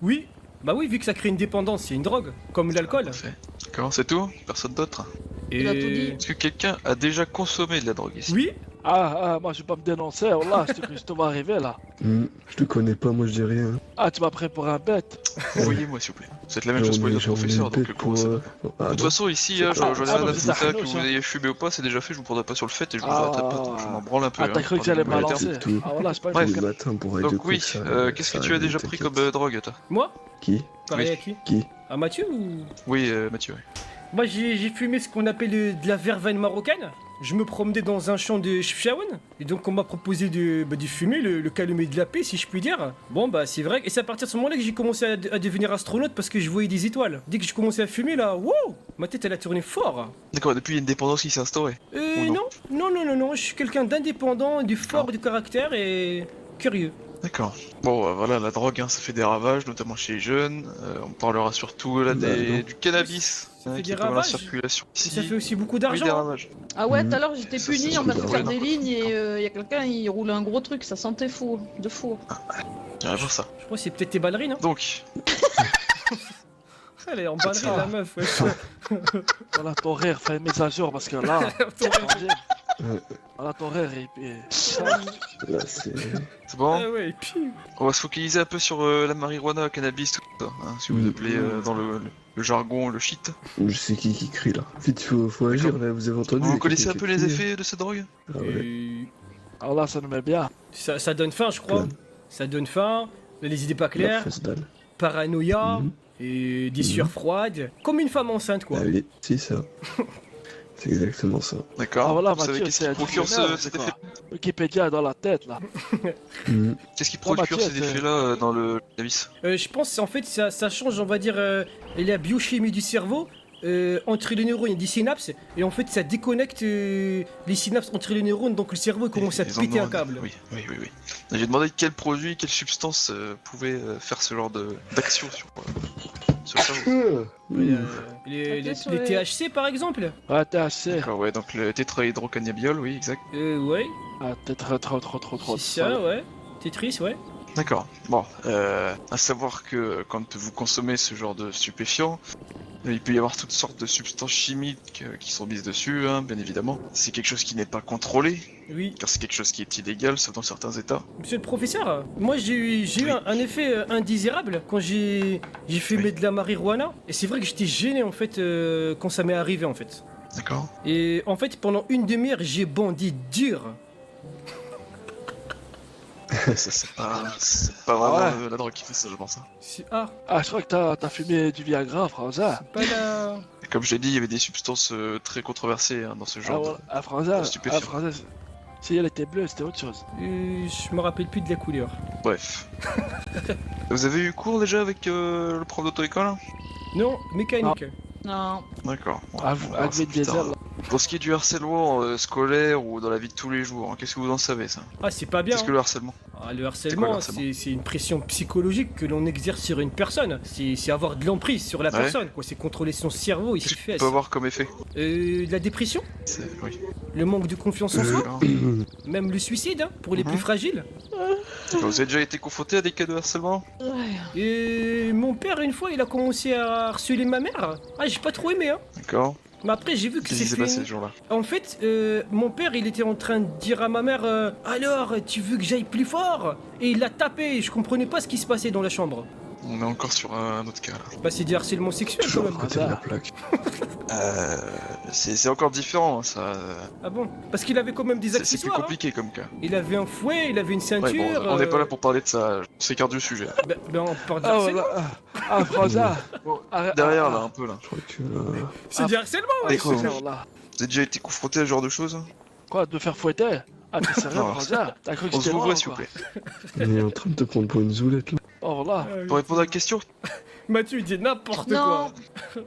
Oui. Bah oui, vu que ça crée une dépendance, c'est une drogue, comme l'alcool. Parfait. D'accord, c'est tout? Personne d'autre? Il a tout dit. Et... Est-ce que quelqu'un a déjà consommé de la drogue ici? Oui. Moi, je vais pas me dénoncer, oh là, je te vois arriver, là. Je te connais pas, moi je dis rien. Ah, tu m'as pris pour un bête. Envoyez-moi s'il vous plaît. C'est la même chose pour les autres professeurs, donc comment ça va? De toute façon, ici, c'est je pas- ai rien ah, à bah, c'est foutre, un que vous ça. ayez fumé ou pas, c'est déjà fait, je vous prendrai pas sur le fait et je vous Ah. arrêterai pas, donc je m'en branle un peu. Ah, t'as hein, cru que j'allais me pardon, balancer. c'est tout. Ah, voilà, c'est pas Bref. une Tous les matins pour aller Donc de oui, coups, qu'est-ce que ça tu as arrive, déjà pris t'inquiète. comme drogue, toi? Moi? Qui Pareil Oui. à qui? Qui À Mathieu ou... Oui, Mathieu. Oui. Moi, j'ai fumé ce qu'on appelle de la verveine marocaine. Je me promenais dans un champ de Chefchaouen, et donc on m'a proposé de fumer, le calumet de la paix, si je puis dire. Bon, bah c'est vrai, et c'est à partir de ce moment-là que j'ai commencé à devenir astronaute parce que je voyais des étoiles. Dès que je commençais à fumer, là, wow, ma tête elle a tourné fort. D'accord, depuis il y a une dépendance qui s'est instaurée. Ou non Non, je suis quelqu'un d'indépendant, de fort du caractère et curieux. D'accord. Bon, voilà, la drogue, hein, ça fait des ravages, notamment chez les jeunes. On parlera surtout là du cannabis, Ça fait qui des est pas mal en ravages circulation Et ici. ça fait aussi beaucoup Oui, des d'argent. ravages. Ah ouais, Mhm. tout à l'heure j'étais Ça, puni, c'est on m'a fait sûr. faire Ouais, des non. lignes et y a quelqu'un il roulait un gros truc, ça sentait fou, de fou. J'irai voir ça. Je crois que c'est peut-être tes ballerines, hein. Donc, Elle est en ballerine, la meuf, ouais. Voilà, ton rire, fais une mise à jour parce que là, voilà, ton rire, Là, c'est. c'est bon. Ah ouais, et puis... On va se focaliser un peu sur la marijuana, cannabis, tout ça. Hein, si vous appelez dans le jargon le shit. Je sais qui crie là. Vite, faut agir là, vous avez entendu. Vous il y a connaissez un quelqu'un peu qui les crie. effets de cette drogue? Ah ouais. Et... alors là, ça nous met bien. Ça donne faim, je crois. Plein. Ça donne faim, les idées pas La claires, face dalle. paranoïa, Mhm. et des sueurs froides. Comme une femme enceinte, quoi. Allez, c'est ça. C'est exactement ça. D'accord. Ah voilà, vous savez Mathieu, qu'est-ce c'est qui procure dictionnaire, cet c'est effet? quoi Wikipédia dans la tête, là. Mhm. Qu'est-ce qui Non, procure Mathieu, ces c'est- effets-là dans le cannabis? Je pense en fait ça change, on va dire, la biochimie du cerveau. Entre les neurones, il y a des synapses, et en fait ça déconnecte les synapses entre les neurones, donc le cerveau commence à Ils en péter un ont- câble. Oui. J'ai demandé quel produit, quelle substance pouvait faire ce genre d'action sur le cerveau. Les THC par exemple. Ouais, THC. D'accord, ouais, donc le tétrahydrocannabiol, oui, exact. Ouais, Ah, peut-être trop. c'est ça, ouais. Tetris, ouais. D'accord. Bon, à savoir que quand vous consommez ce genre de stupéfiants, il peut y avoir toutes sortes de substances chimiques qui sont mises dessus, hein, bien évidemment. C'est quelque chose qui n'est pas contrôlé, Oui. car c'est quelque chose qui est illégal, sauf dans certains états. Monsieur le professeur, moi j'ai eu un effet indésirable quand j'ai fumé de la marijuana, et c'est vrai que j'étais gêné en fait quand ça m'est arrivé en fait. D'accord. Et en fait pendant une demi-heure j'ai bandé dur. Ça, c'est pas vraiment Ah la drogue qui fait ça, je pense. Hein. Ah, Ah, je crois que t'as fumé du Viagra, Franza. pas la... Et comme je l'ai dit, il y avait des substances très controversées hein, dans ce Ah, genre voilà. Ah, Franza, stupéfiant. si elle était bleue, c'était autre chose. Je me rappelle plus de la couleur. de... Bref. Vous avez eu cours déjà avec le prof d'auto-école? Non, mécanique. Non. D'accord. Bon, Ah, on verra avec ça des plus tard. diesel, là. Pour ce qui est du harcèlement scolaire ou dans la vie de tous les jours, hein, qu'est-ce que vous en savez ça? Ah, c'est pas bien. Qu'est-ce que le harcèlement? Ah, le C'est quoi, harcèlement, le harcèlement c'est une pression psychologique que l'on exerce sur une personne. C'est avoir de l'emprise sur la Ouais. personne, quoi. C'est contrôler son cerveau et ses Qu'est-ce que fesses. peut avoir comme effet? De la dépression, Oui. le manque de confiance en soi, D'accord. même le suicide, hein, pour les Mhm. plus fragiles. Vous avez déjà été confronté à des cas de harcèlement? Et mon père, une fois, il a commencé à harceler ma mère. Ah, j'ai pas trop aimé, hein. D'accord. Mais après, j'ai vu que Qu'est-ce qui s'est c'était... passé ce jour-là? En fait, mon père, il était en train de dire à ma mère alors, tu veux que j'aille plus fort? Et il l'a tapé, et je comprenais pas ce qui se passait dans la chambre. On est encore sur un autre cas là. Bah, c'est du harcèlement sexuel quand Toujours à même. côté de la plaque. C'est encore différent, hein, ça. Ah bon? Parce qu'il avait quand même des C'est plus accessoires. Hein. compliqué comme cas. Il avait un fouet, il avait une Ouais, ceinture. bon, on n'est pas là pour parler de ça, c'est cardio sujet. Bah, on parle de Ah, harcèlement. voilà. Ah, Franza. Derrière là, un peu là. Je crois que. C'est du harcèlement, Ah, ouais. quoi, là. Vous avez déjà été confronté à ce genre de choses? Quoi, de faire fouetter? Ah, t'es sérieux, Non. Franza? T'as cru que On se j'étais ouvrait mort, s'il vous quoi? plaît. On est en train de te prendre pour une zoulette là. Oh, voilà. Pour répondre à la question? Mathieu, il dit n'importe Non. quoi.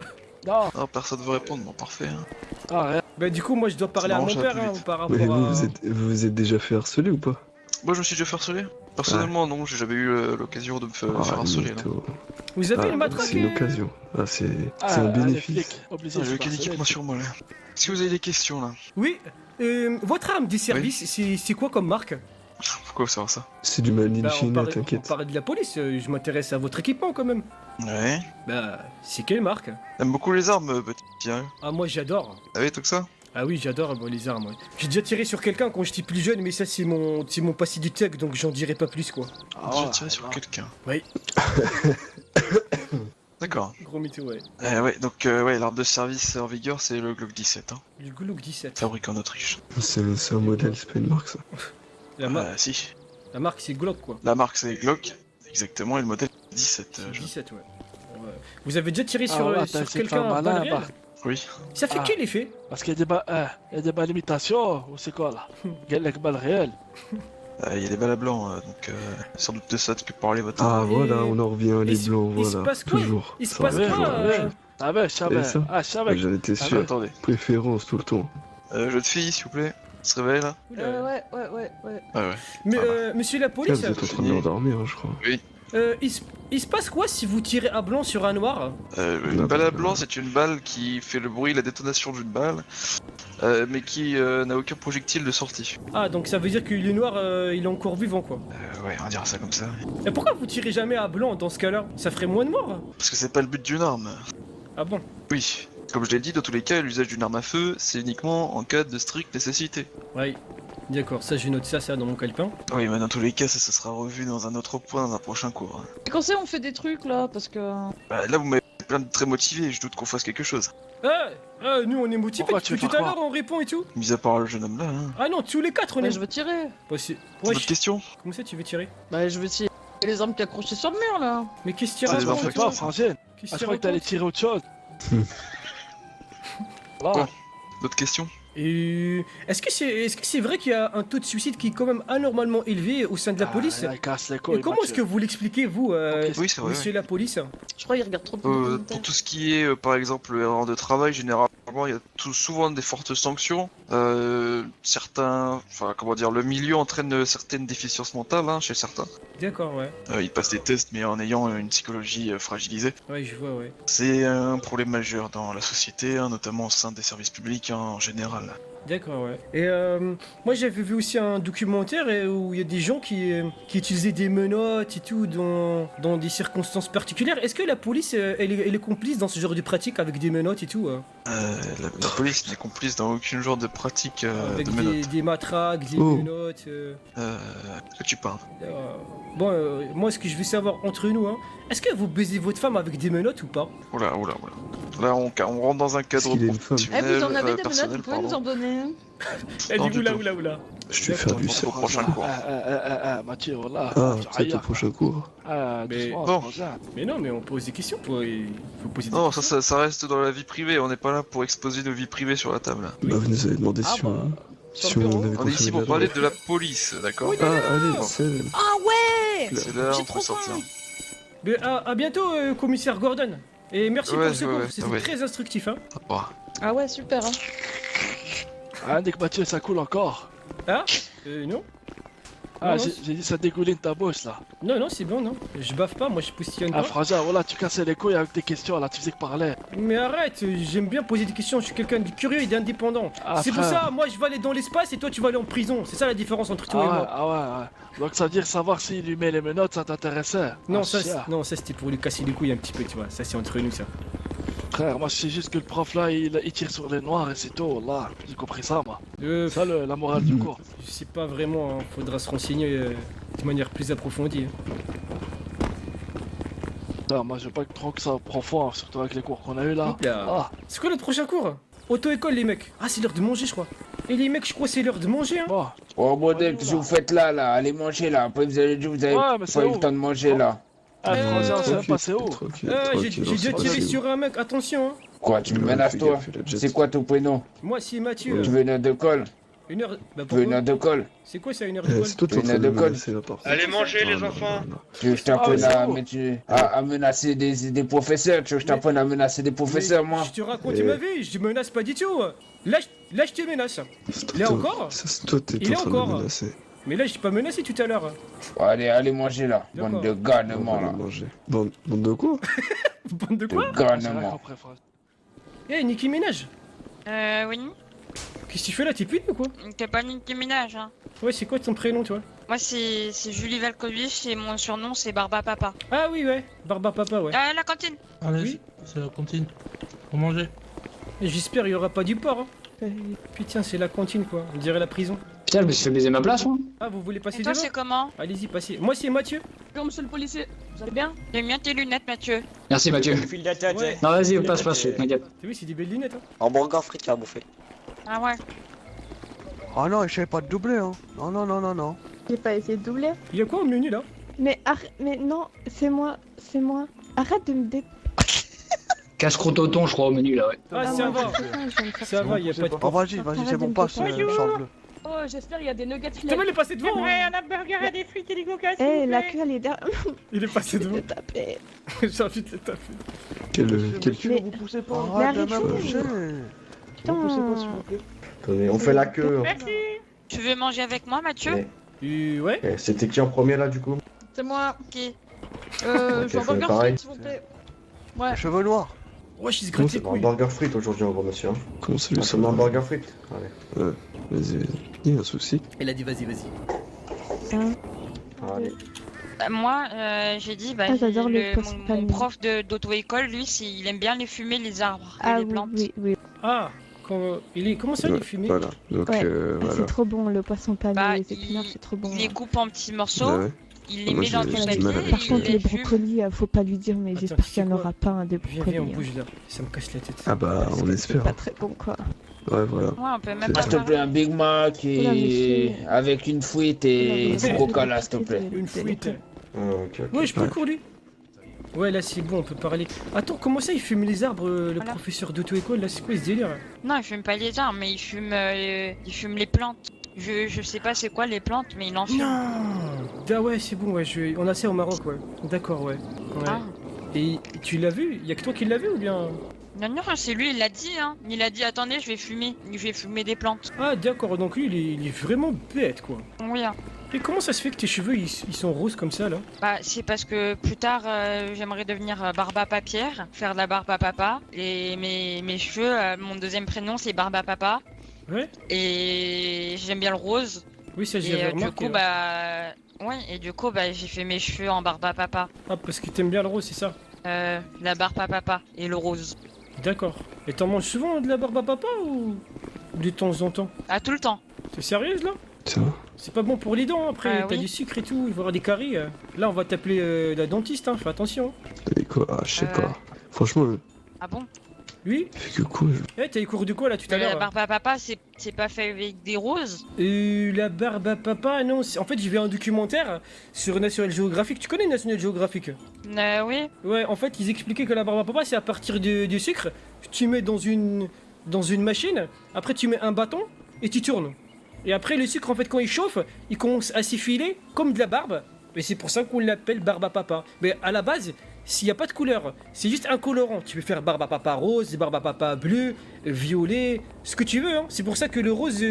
Non, Ah, personne veut répondre, bon parfait. Hein. arrête. Bah, du coup, moi, je dois parler C'est à marrant, mon ça va père plus hein, vite. par rapport Mais vous, à. vous êtes déjà fait harceler ou pas? Moi je me suis déjà fait harceler. Personnellement non, j'ai jamais eu l'occasion de me faire Ah, harceler. Là. mytho. Vous avez Ah, le matraque c'est une occasion. Ah, c'est Ah, un les bénéfice. flics, obligés Ah, de j'ai se aucun harceler. équipement sur moi là. Est-ce que vous avez des questions là? Oui, votre arme du service, c'est quoi comme marque? Pourquoi vous savoir ça? C'est du Made in Bah, on China, parlait t'inquiète. de la police, je m'intéresse à votre équipement quand même. Ouais. Bah, c'est quelle marque? T'aimes beaucoup les armes, petit tiens. Ah, moi j'adore. Ah oui, tout ça? Ah oui, j'adore moi, les armes. Ouais. J'ai déjà tiré sur quelqu'un quand j'étais plus jeune, mais ça c'est mon passé du tech, donc j'en dirai pas plus quoi. Ah, J'ai ouais, tiré sur ouais. quelqu'un. Oui. D'accord. Gros mytho, ouais. Ouais, donc ouais, l'arme de service en vigueur c'est le Glock 17, hein. Le Glock 17. Fabriqué en Autriche. C'est un modèle, c'est pas une marque ça. Si. La marque c'est Glock quoi. La marque c'est Glock, exactement, et le modèle 17. 17, ouais. Ouais. Vous avez déjà tiré Ah, sur, voilà, sur t'as essayé de quelqu'un faire à malin, balle réelle? bah. Oui. Ça fait Ah. quel effet? Parce qu'il y a des balles imitations, ou c'est quoi là? Il y a les balles réelles. Il y a des balles à blanc, donc sans doute de ça que parler votre. Ah voilà, on en revient, les il se- blancs, il se voilà. passe quoi Toujours. Il se Ça passe va, quoi, toujours. Ah ouais, je savais. Et ça Ah, je savais. J'en étais Ah, sûr. attendez. Préférence tout le temps. Jeune fille, s'il vous plaît. Se réveille là. Oula. Ouais. Ouais. Mais Ça va. monsieur la Là, police, vous êtes en train de m'endormir, je crois. il se passe quoi si vous tirez à blanc sur un noir? Une balle à blanc, c'est une balle qui fait le bruit, la détonation d'une balle, mais qui n'a aucun projectile de sortie. Ah, donc ça veut dire que le noir, il est encore vivant, quoi. Ouais, on va dire ça comme ça. Et pourquoi vous tirez jamais à blanc dans ce cas-là? Ça ferait moins de morts? Parce que c'est pas le but d'une arme. Ah bon? Oui. Comme je l'ai dit, dans tous les cas, l'usage d'une arme à feu, c'est uniquement en cas de stricte nécessité. Ouais. D'accord, ça je note ça dans mon calepin. Oui, mais dans tous les cas, ça sera revu dans un autre point, dans un prochain cours. Et quand c'est on fait des trucs là, parce que... Bah, là, vous m'avez plein de très motivé, je doute qu'on fasse quelque chose. Nous on est motivés, Pourquoi tout tu veux à faire l'heure on répond et tout. Mis à part le jeune homme là, hein. Ah non, tous les quatre on Ouais, est... je veux tirer. Bah, c'est... C'est votre question? Comment ça tu veux tirer? Bah je veux tirer les armes qui accrochaient sur le mur là. Mais qu'est-ce qu'il y Ah, a je m'en fais pas, Frangine. Qu'est-ce Ah, qu'il je crois que t'allais tirer autre chose. Quoi? D'autres questions? Et est-ce que c'est vrai qu'il y a un taux de suicide qui est quand même anormalement élevé au sein de la police? Là, il casse les couilles, Et comment est-ce que vous l'expliquez vous, Oui, c'est vrai. monsieur la police? Je crois qu'il regarde trop de Pour documentaires. tout ce qui est, par exemple, erreur de travail, généralement, il y a souvent des fortes sanctions. Certains, enfin, comment dire, le milieu entraîne certaines déficiences mentales, hein, chez certains. D'accord, ouais. Ils passent des tests, mais en ayant une psychologie fragilisée. Ouais, je vois, ouais. C'est un problème majeur dans la société, hein, notamment au sein des services publics, hein, en général. D'accord, ouais. Et moi j'avais vu aussi un documentaire où il y a des gens qui utilisaient des menottes et tout dans des circonstances particulières. Est-ce que la police, elle est complice dans ce genre de pratique avec des menottes et tout La police n'est complice dans aucun genre de pratique avec de menottes. des matraques, des Oh. menottes. Que tu parles? Moi, ce que je veux savoir entre nous, hein, est-ce que vous baisez votre femme avec des menottes ou pas? Oula. Là, on rentre dans un cadre Parce qu'il est une femme. Eh, vous en avez des menottes, personnel, vous pouvez nous en donner un? Elle Non, dit du oula, tout. oula. Je vais faire du Au sang. prochain cours. Mathieu, voilà. Ah, tu c'est au ailles. prochain cours. Ah, Mais doucement, bon. Frangin. Mais non, mais on pose des questions. Il faut poser des Non, questions. ça reste dans la vie privée, on n'est pas là pour exposer nos vies privées sur la table. Bah, vous nous avez demandé Ah, si bah, si sur le on bureau. avait On est ici consommé pour de la parler drogue. de la police, d'accord? Ah, allez, c'est... Ah ouais! C'est là, J'ai on trop peut sortir. faim. Mais à bientôt, commissaire Gordon. Et merci Ouais, pour ce cours, ouais, c'était ouais. très instructif. Hein. Bon. Ah ouais, super hein. Ah, dès que Mathieu, ça coule encore. Ah Non. Ah, Non, j'ai dit ça dégouline ta bouche là. Non, c'est bon, non. Je baffe pas, moi je postillonne Ah, pas. Frangin, voilà, tu cassais les couilles avec tes questions là, tu faisais que parler. Mais arrête, j'aime bien poser des questions, je suis quelqu'un de curieux et d'indépendant. Ah, C'est pour frère. ça, moi je vais aller dans l'espace et toi tu vas aller en prison. C'est ça la différence entre toi et moi. Ouais. Donc ça veut dire savoir s'il lui met les menottes, ça t'intéressait. Non, Ah, ça, chien. ça c'était pour lui casser les couilles un petit peu, tu vois. Ça c'est entre nous, ça. Frère, moi je sais juste que le prof là, il tire sur les noirs et c'est tout, là. J'ai compris ça, moi. Ça, la morale du cours. Je sais pas vraiment, hein. Faudra se renseigner de manière plus approfondie. Putain, moi je veux pas trop que ça profond, surtout avec les cours qu'on a eu là. Hop là. Ah, C'est quoi notre prochain cours? Auto-école, les mecs. Ah, c'est l'heure de manger, je crois. Et les mecs, je crois c'est l'heure de manger, hein. bon. Oh bordel, qu'est-ce que vous faites là, allez manger là. Après vous avez dit vous avez Ouais, mais pas c'est eu où le temps de manger là. Ah, Frangin, on sait même pas c'est où. Tranquille, J'ai tranquille, déjà on tiré sait pas sur un mec, attention, hein. Quoi, tu me Ouais, menaces fais toi? gaffe, il a déjà C'est quoi ton prénom? Moi, c'est Mathieu. Tu veux une heure de colle? Une heure. Bah, Tu veux une pourquoi heure de colle? C'est quoi ça, une heure Eh, de c'est toi qui es en Une train de de colle. menacer la porte. Allez manger les Non, non, enfants. non, non. Tu veux que je t'apprenne c'est à, où à menacer des professeurs? Tu veux que je t'apprenne à menacer des professeurs, moi? Je te raconte ma vie, je te menace pas du tout. Là, je te menace. C'est Là toi- encore ça, c'est toi, t'es Il est en train de encore. me menacer. Mais là, je t'ai pas menacé tout à l'heure. Allez manger là. D'accord. Bande de On garnements va là. aller manger. Bande de quoi? Bande de quoi? De C'est rien garnements. compris, Frangin. Eh, Nicki Minaj. Oui. Qu'est-ce que tu fais là? T'es pute ou quoi? T'es pas Nicki Minaj, hein. Ouais, c'est quoi ton prénom, toi? Moi, c'est Julie Valkovich et mon surnom, c'est Barba Papa. Ah oui, ouais. Barba Papa, ouais. Ah, la cantine. Allez, Oui. c'est la cantine. Pour manger. Et j'espère il y aura pas du porc, hein. Putain, c'est la cantine, quoi. On dirait la prison. Putain, je me suis fait baiser ma place, moi. Ah, vous voulez passer Et toi, devant? c'est comment? Allez-y, passez. Moi, c'est Mathieu. Bonjour monsieur le policier, vous allez bien? J'aime bien tes lunettes, Mathieu. Merci Mathieu. File de tête. Ouais. Non, vas-y, passe, t'inquiète. T'as vu, c'est des belles lunettes, hein. Hamburger frites à bouffer. Ah ouais. Ah non, je savais pas de doubler, hein. Non. J'ai pas essayé de doubler. Il y a quoi au menu, là? Mais non, c'est moi. Arrête de me dé... Casse-croûte au thon, je crois, au menu là, ouais. Ah, Ah, ça moi, va. je sais pas, je viens de faire Ça va, y a pas de Oh, porc. vas-y, c'est bon, passe, Charles Bleu. Oh, j'espère il y a des nuggets T'as filets. mal, il est passé devant, hein. un hamburger et des frites et des coca, Eh, la queue, elle est derrière. Il est passé Je devant. vais te taper. J'ai envie de le taper. Quel Monsieur, vous poussez pas. Mais Arrête de arrêtez. m'approcher. Putain. Vous poussez pas, s'il vous plaît. Attendez, on fait la queue. Merci. Tu veux manger avec moi, Mathieu? Ouais. Ouais. C'était qui en premier là du coup? C'est moi. Qui? Je suis en burger pareil. frites, s'il vous plaît. Ouais. Cheveux noirs. Ouais, je se Nous, gratte les c'est un couilles. burger frites aujourd'hui, en gros, monsieur. Comment ça Ah, lui c'est un burger frites. Allez. Vas-y, il y a un souci. Elle a dit vas-y. Allez. Moi, j'ai dit, bah, Ah, j'adore le poisson mon palmier. prof d'auto-école, lui, il aime bien les fumer, les arbres, et Ah les oui, plantes. oui. Ah, comment ça, il est fumé? Voilà, donc Ouais. voilà. C'est trop bon, le poisson palmier, Bah, les épinards, c'est trop bon. Il les coupe en petits morceaux, Ah ouais. il les Moi, met dans j'ai du du papier, mal avec Par il contre, les les fume. brocolis, faut pas lui dire, mais Attends, j'espère tu qu'il n'y sais en quoi aura pas un de Viens, brocolis. on hein. bouge là. Ça me casse la tête. Ah bah, Parce on que espère. C'est pas très bon, quoi. Ouais, voilà. Ouais, on peut même C'est pas S'il te plaît, faire. un Big Mac Oula, et monsieur. avec une frite Oula, et mais du c'est coca pas là, s'il te plaît. possible, Une c'est frite. légal. Ah, ok. Ouais, je peux Ouais. le cours, lui. Ouais, là, c'est bon, on peut parler. Attends, comment ça, il fume les arbres, le Voilà. professeur d'auto-école, là, c'est quoi ce délire? Non, il fume pas les arbres, mais il fume les plantes. Je sais pas c'est quoi les plantes, mais il en fume. Non. Ah ouais, c'est bon, ouais, on a ça au Maroc, ouais. D'accord, ouais. Ouais. Ah. Et tu l'as vu? Y a que toi qui l'as vu ou bien? Non, c'est lui, il l'a dit, hein. Il a dit, attendez, je vais fumer des plantes. Ah d'accord, donc lui il est vraiment bête quoi. Oui, hein. Et comment ça se fait que tes cheveux ils sont roses comme ça là? Bah, c'est parce que plus tard, j'aimerais devenir Barba Papière, faire de la barbe à papa. Et mes cheveux, mon deuxième prénom, c'est Barba Papa. Ouais? Et j'aime bien le rose. Oui, ça Et j'avais du remarqué. coup, ouais. ouais, et du coup, j'ai fait mes cheveux en barbe à papa. Ah parce que t'aimes bien le rose, c'est ça? La barbe à papa et le rose. D'accord. Et t'en manges souvent de la barbe à papa ou de temps en temps? Ah, tout le temps. T'es sérieuse là? Ça va. C'est pas bon pour les dents après, t'as oui. du sucre et tout, il va y avoir des caries. Là on va t'appeler la dentiste, hein, fais attention. Et quoi? Ah, je sais pas. Franchement, Ah bon? Oui? fait que quoi Eh, t'as les cours de quoi là tout à La l'heure? barbe à papa, c'est pas fait avec des roses? La barbe à papa, non, en fait j'ai vu un documentaire sur National Geographic, tu connais National Geographic? Oui. Ouais, en fait ils expliquaient que la barbe à papa c'est à partir du sucre, tu mets dans une machine, après tu mets un bâton et tu tournes. Et après le sucre en fait quand il chauffe, il commence à s'effiler comme de la barbe, et c'est pour ça qu'on l'appelle barbe à papa. Mais à la base, s'il n'y a pas de couleur, c'est juste un colorant. Tu peux faire barbe à papa rose, barbe à papa bleu, violet, ce que tu veux. Hein. C'est pour ça que le rose,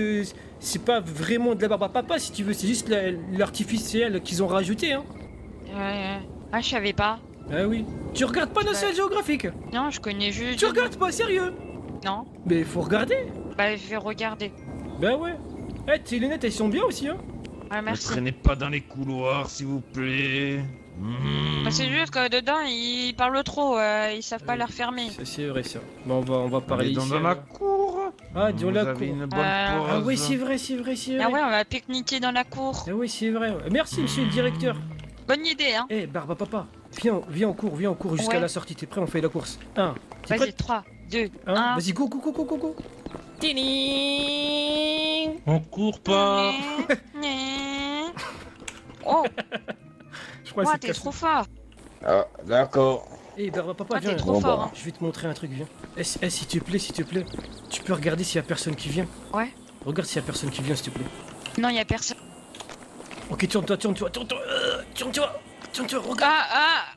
c'est pas vraiment de la barbe à papa si tu veux, c'est juste l'artificiel qu'ils ont rajouté. Hein. Ah, je savais pas. Ah oui. Tu regardes pas National Geographic? Non, je connais juste. Tu regardes pas, sérieux? Non. Mais faut regarder. Bah, je vais regarder. Bah ouais. Eh, tes lunettes elles sont bien aussi, hein. Ah, Ne merci. traînez pas dans les couloirs, s'il vous plaît. Bah, c'est juste que dedans, ils parlent trop, ils savent pas les refermer. Ça, c'est vrai ça. Bon, on va parler Allez ici. dans la alors. cour. Ah, dans Vous la avez cour. une bonne Ah Ah pause. oui, c'est vrai, c'est vrai, c'est vrai. Ah ouais, on va pique-niquer dans la cour. Ah oui, c'est vrai. Merci, monsieur le directeur. Bonne idée, hein. Eh, barbe à papa. Viens en cours jusqu'à Ouais. la sortie. T'es prêt? On fait la course. 1. T'es Vas-y, prêt? 3, 2, 1. 1. Vas-y, go. On court pas. Oh, Je crois que ouais, c'est t'es cassé. trop fort. Ah, d'accord. Eh, barbe à papa, Ah, t'es viens. trop Bon, fort, bah. hein. Je vais te montrer un truc, viens. S'il te plaît. Tu peux regarder s'il y a personne qui vient. Ouais. Regarde s'il y a personne qui vient, s'il te plaît. Non, y a personne. Ok, tourne-toi, regarde.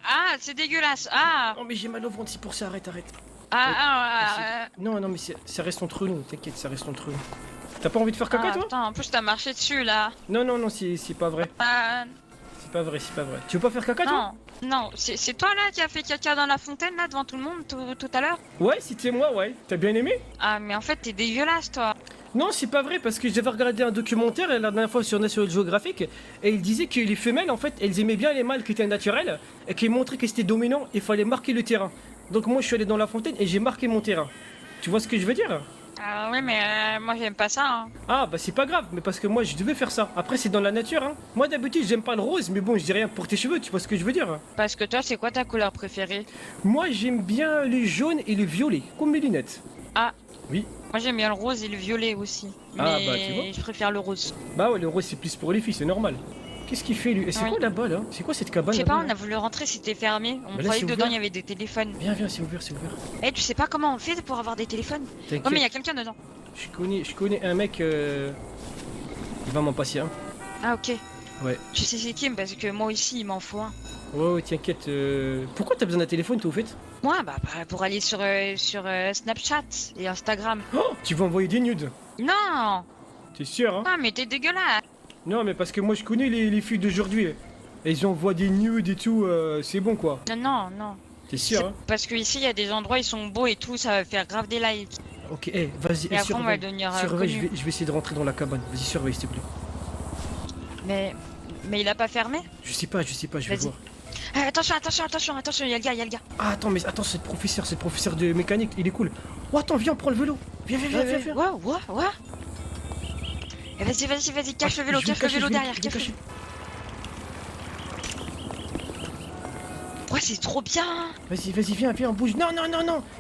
Ah, c'est dégueulasse. Ah, Oh, mais j'ai mal au ventre, c'est pour ça, arrête. ah. Non, mais ça reste entre nous, t'inquiète, ça reste entre nous. T'as pas envie de faire caca, Ah, toi? putain, en plus, t'as marché dessus, là. Non, c'est pas vrai. Ah, C'est pas vrai. Tu veux pas faire caca, toi? non, c'est toi, là, qui a fait caca dans la fontaine, là, devant tout le monde, tout à l'heure? Ouais, c'était moi, ouais. T'as bien aimé? Ah, mais en fait, t'es dégueulasse, toi. Non, c'est pas vrai, parce que j'avais regardé un documentaire la dernière fois sur National Geographic, et il disait que les femelles, en fait, elles aimaient bien les mâles qui étaient naturels, et qui montraient que c'était dominant, il fallait marquer le terrain. Donc moi, je suis allé dans la fontaine et j'ai marqué mon terrain. Tu vois ce que je veux dire? Ah, oui, mais moi, j'aime pas ça, hein. Ah, bah c'est pas grave, mais parce que moi, je devais faire ça. Après, c'est dans la nature, hein. Moi, d'habitude, j'aime pas le rose, mais bon, je dis rien pour tes cheveux, tu vois ce que je veux dire? Parce que toi, c'est quoi ta couleur préférée? Moi, j'aime bien le jaune et le violet, comme mes lunettes. Ah. Oui. Moi, j'aime bien le rose et le violet aussi. Ah, Mais bah, tu vois. je préfère le rose. Bah ouais, le rose, c'est plus pour les filles, c'est normal. Qu'est-ce qu'il fait, lui? Et c'est Oui. quoi là-bas, là? C'est quoi cette cabane Je sais pas, là-bas, on là a voulu rentrer, c'était fermé. On Bah là, croyait c'est que dedans, ouvert. il y avait des téléphones. Viens, c'est ouvert. Eh, tu sais pas comment on fait pour avoir des téléphones? T'inquiète. Oh, mais il y a quelqu'un dedans. Je connais un mec, il va m'en passer un. Ah, ok. Ouais. Tu sais c'est qui? Parce que moi aussi, il m'en faut un. Ouais, t'inquiète. Pourquoi t'as besoin d'un téléphone, toi, au fait? Moi, bah, pour aller sur Snapchat et Instagram. Oh, tu vas envoyer des nudes. Non! T'es sûr, hein? Ah, mais t'es dégueulasse! Non, mais parce que moi, je connais les filles d'aujourd'hui. Et ils envoient des nudes et tout, c'est bon quoi. Non, non. T'es sûr, hein? Parce que ici, il y a des endroits, ils sont beaux et tout, ça va faire grave des likes. Ok, vas-y, Et après, on va devenir surveille, connu. je vais essayer de rentrer dans la cabane. Vas-y, surveille, s'il te plaît. Mais il a pas fermé? Je sais pas, je vais Vas-y. voir. Attention, il y a le gars. Ah, attends, mais attends, c'est le professeur de mécanique, il est cool. Oh, attends, viens, on prend le vélo. Viens. Ouais. Et vas-y, cache le vélo, derrière, cache le vélo. Ouais, c'est trop bien. Vas-y, viens, on bouge. Non.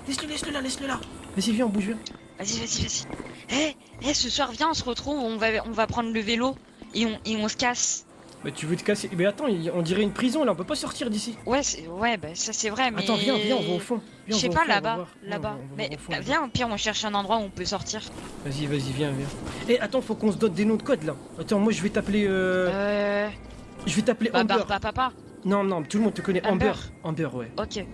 Laisse-le là. Vas-y, viens, on bouge, viens. Vas-y. Ce soir, viens, on se retrouve, on va prendre le vélo et on se casse. Mais tu veux te casser? Mais attends, on dirait une prison là, on peut pas sortir d'ici. Ouais, bah ça c'est vrai, mais... Attends, viens, on va au fond. Je sais pas, là-bas. Mais Viens, au pire, on cherche un endroit où on peut sortir. Vas-y, viens. Eh, attends, faut qu'on se dote des noms de code là. Attends, moi je vais t'appeler Je vais t'appeler Amber. Papa. Non, tout le monde te connaît Amber. Amber, ouais. Ok.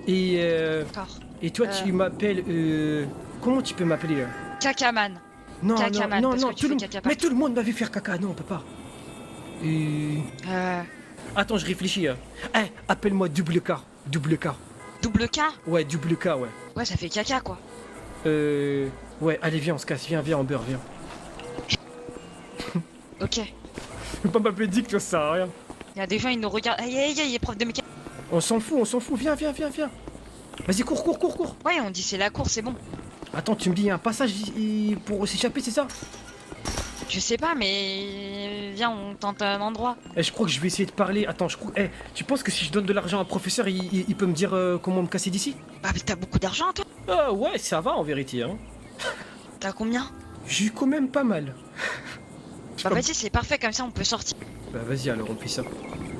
Et toi, tu m'appelles comment tu peux m'appeler là? Cacaman. Non, Cacaman, mais tout le monde m'a vu faire caca, non, on peut pas. Attends, je réfléchis. Eh, appelle-moi double K. Double K? Ouais, double K, ouais. Ouais, ça fait caca, quoi. Ouais, allez, viens, on se casse. Viens, Amber, viens. Ok. Faut pas m'appeler Dick, toi, ça sert à rien. Il y a des gens, ils nous regardent. Aïe, il est prof de mécanique. On s'en fout. Viens. Vas-y, cours. Ouais, on dit c'est la course, c'est bon. Attends, tu me dis, il y a un passage pour s'échapper, c'est ça? Je sais pas, mais viens, on tente un endroit. Eh, je crois que je vais essayer de parler. Attends, tu penses que si je donne de l'argent à un professeur, il peut me dire comment me casser d'ici? Bah, mais t'as beaucoup d'argent, toi? Ouais, ça va en vérité, hein. T'as combien? J'ai quand même pas mal. Bah, vas-y, c'est parfait, comme ça on peut sortir. Bah, vas-y, alors on fait ça.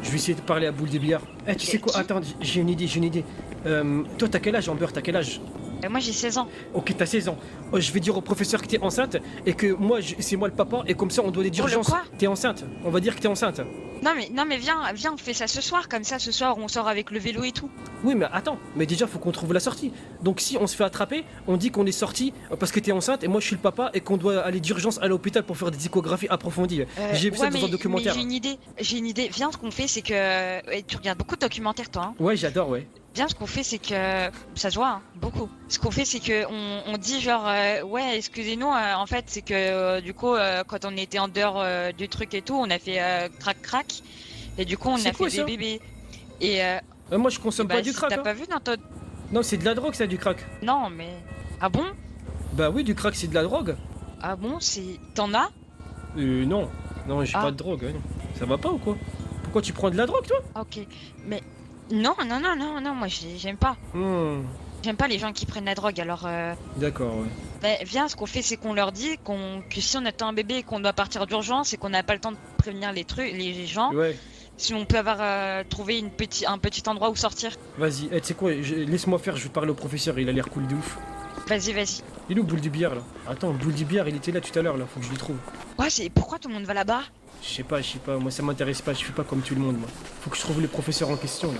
Je vais essayer de parler à Boule de Billard. Eh, tu sais quoi? Attends, j'ai une idée. Toi, t'as quel âge, Amber? T'as quel âge? Moi j'ai 16 ans. Ok, t'as 16 ans. Je vais dire au professeur que t'es enceinte et que moi, c'est moi le papa et comme ça on doit aller d'urgence. T'es enceinte. On va dire que t'es enceinte. Non mais viens, on fait ça ce soir. Comme ça, ce soir, on sort avec le vélo et tout. Oui, mais attends. Mais déjà, faut qu'on trouve la sortie. Donc si on se fait attraper, on dit qu'on est sorti parce que t'es enceinte et moi je suis le papa et qu'on doit aller d'urgence à l'hôpital pour faire des échographies approfondies. J'ai vu ça dans un documentaire. J'ai une idée. Viens, ce qu'on fait, c'est que... tu regardes beaucoup de documentaires, toi, hein? Ouais, j'adore, ouais. Bien, ce qu'on fait, c'est que... Ça se voit, hein, beaucoup. Ce qu'on fait, c'est que on dit genre... ouais, excusez-nous, en fait, c'est que du coup, quand on était en dehors du truc et tout, on a fait crac. Et du coup, on a fait des bébés. Et... moi, je consomme pas du crack. T'as pas vu dans ton... Non, c'est de la drogue, ça, du crack. Non, mais... Ah bon? Bah oui, du crack, c'est de la drogue. Ah bon, c'est... T'en as? Non, j'ai pas de drogue, non. Ça va pas ou quoi? Pourquoi tu prends de la drogue, toi? Ok, mais... Non, moi j'aime pas. J'aime pas les gens qui prennent la drogue, alors... D'accord, ouais. Bah, viens, ce qu'on fait, c'est qu'on leur dit que si on attend un bébé et qu'on doit partir d'urgence et qu'on n'a pas le temps de prévenir les gens, ouais. Si on peut avoir trouvé un petit endroit où sortir. Vas-y, tu sais quoi, laisse-moi faire, je vais parler au professeur, il a l'air cool de ouf. Vas-y. Il est où Boule du Billard là? Attends, Boule du Billard, il était là tout à l'heure là, faut que je le trouve. Ouais, pourquoi tout le monde va là-bas? Je sais pas, moi ça m'intéresse pas, je fais pas comme tout le monde moi. Faut que je trouve le professeur en question là.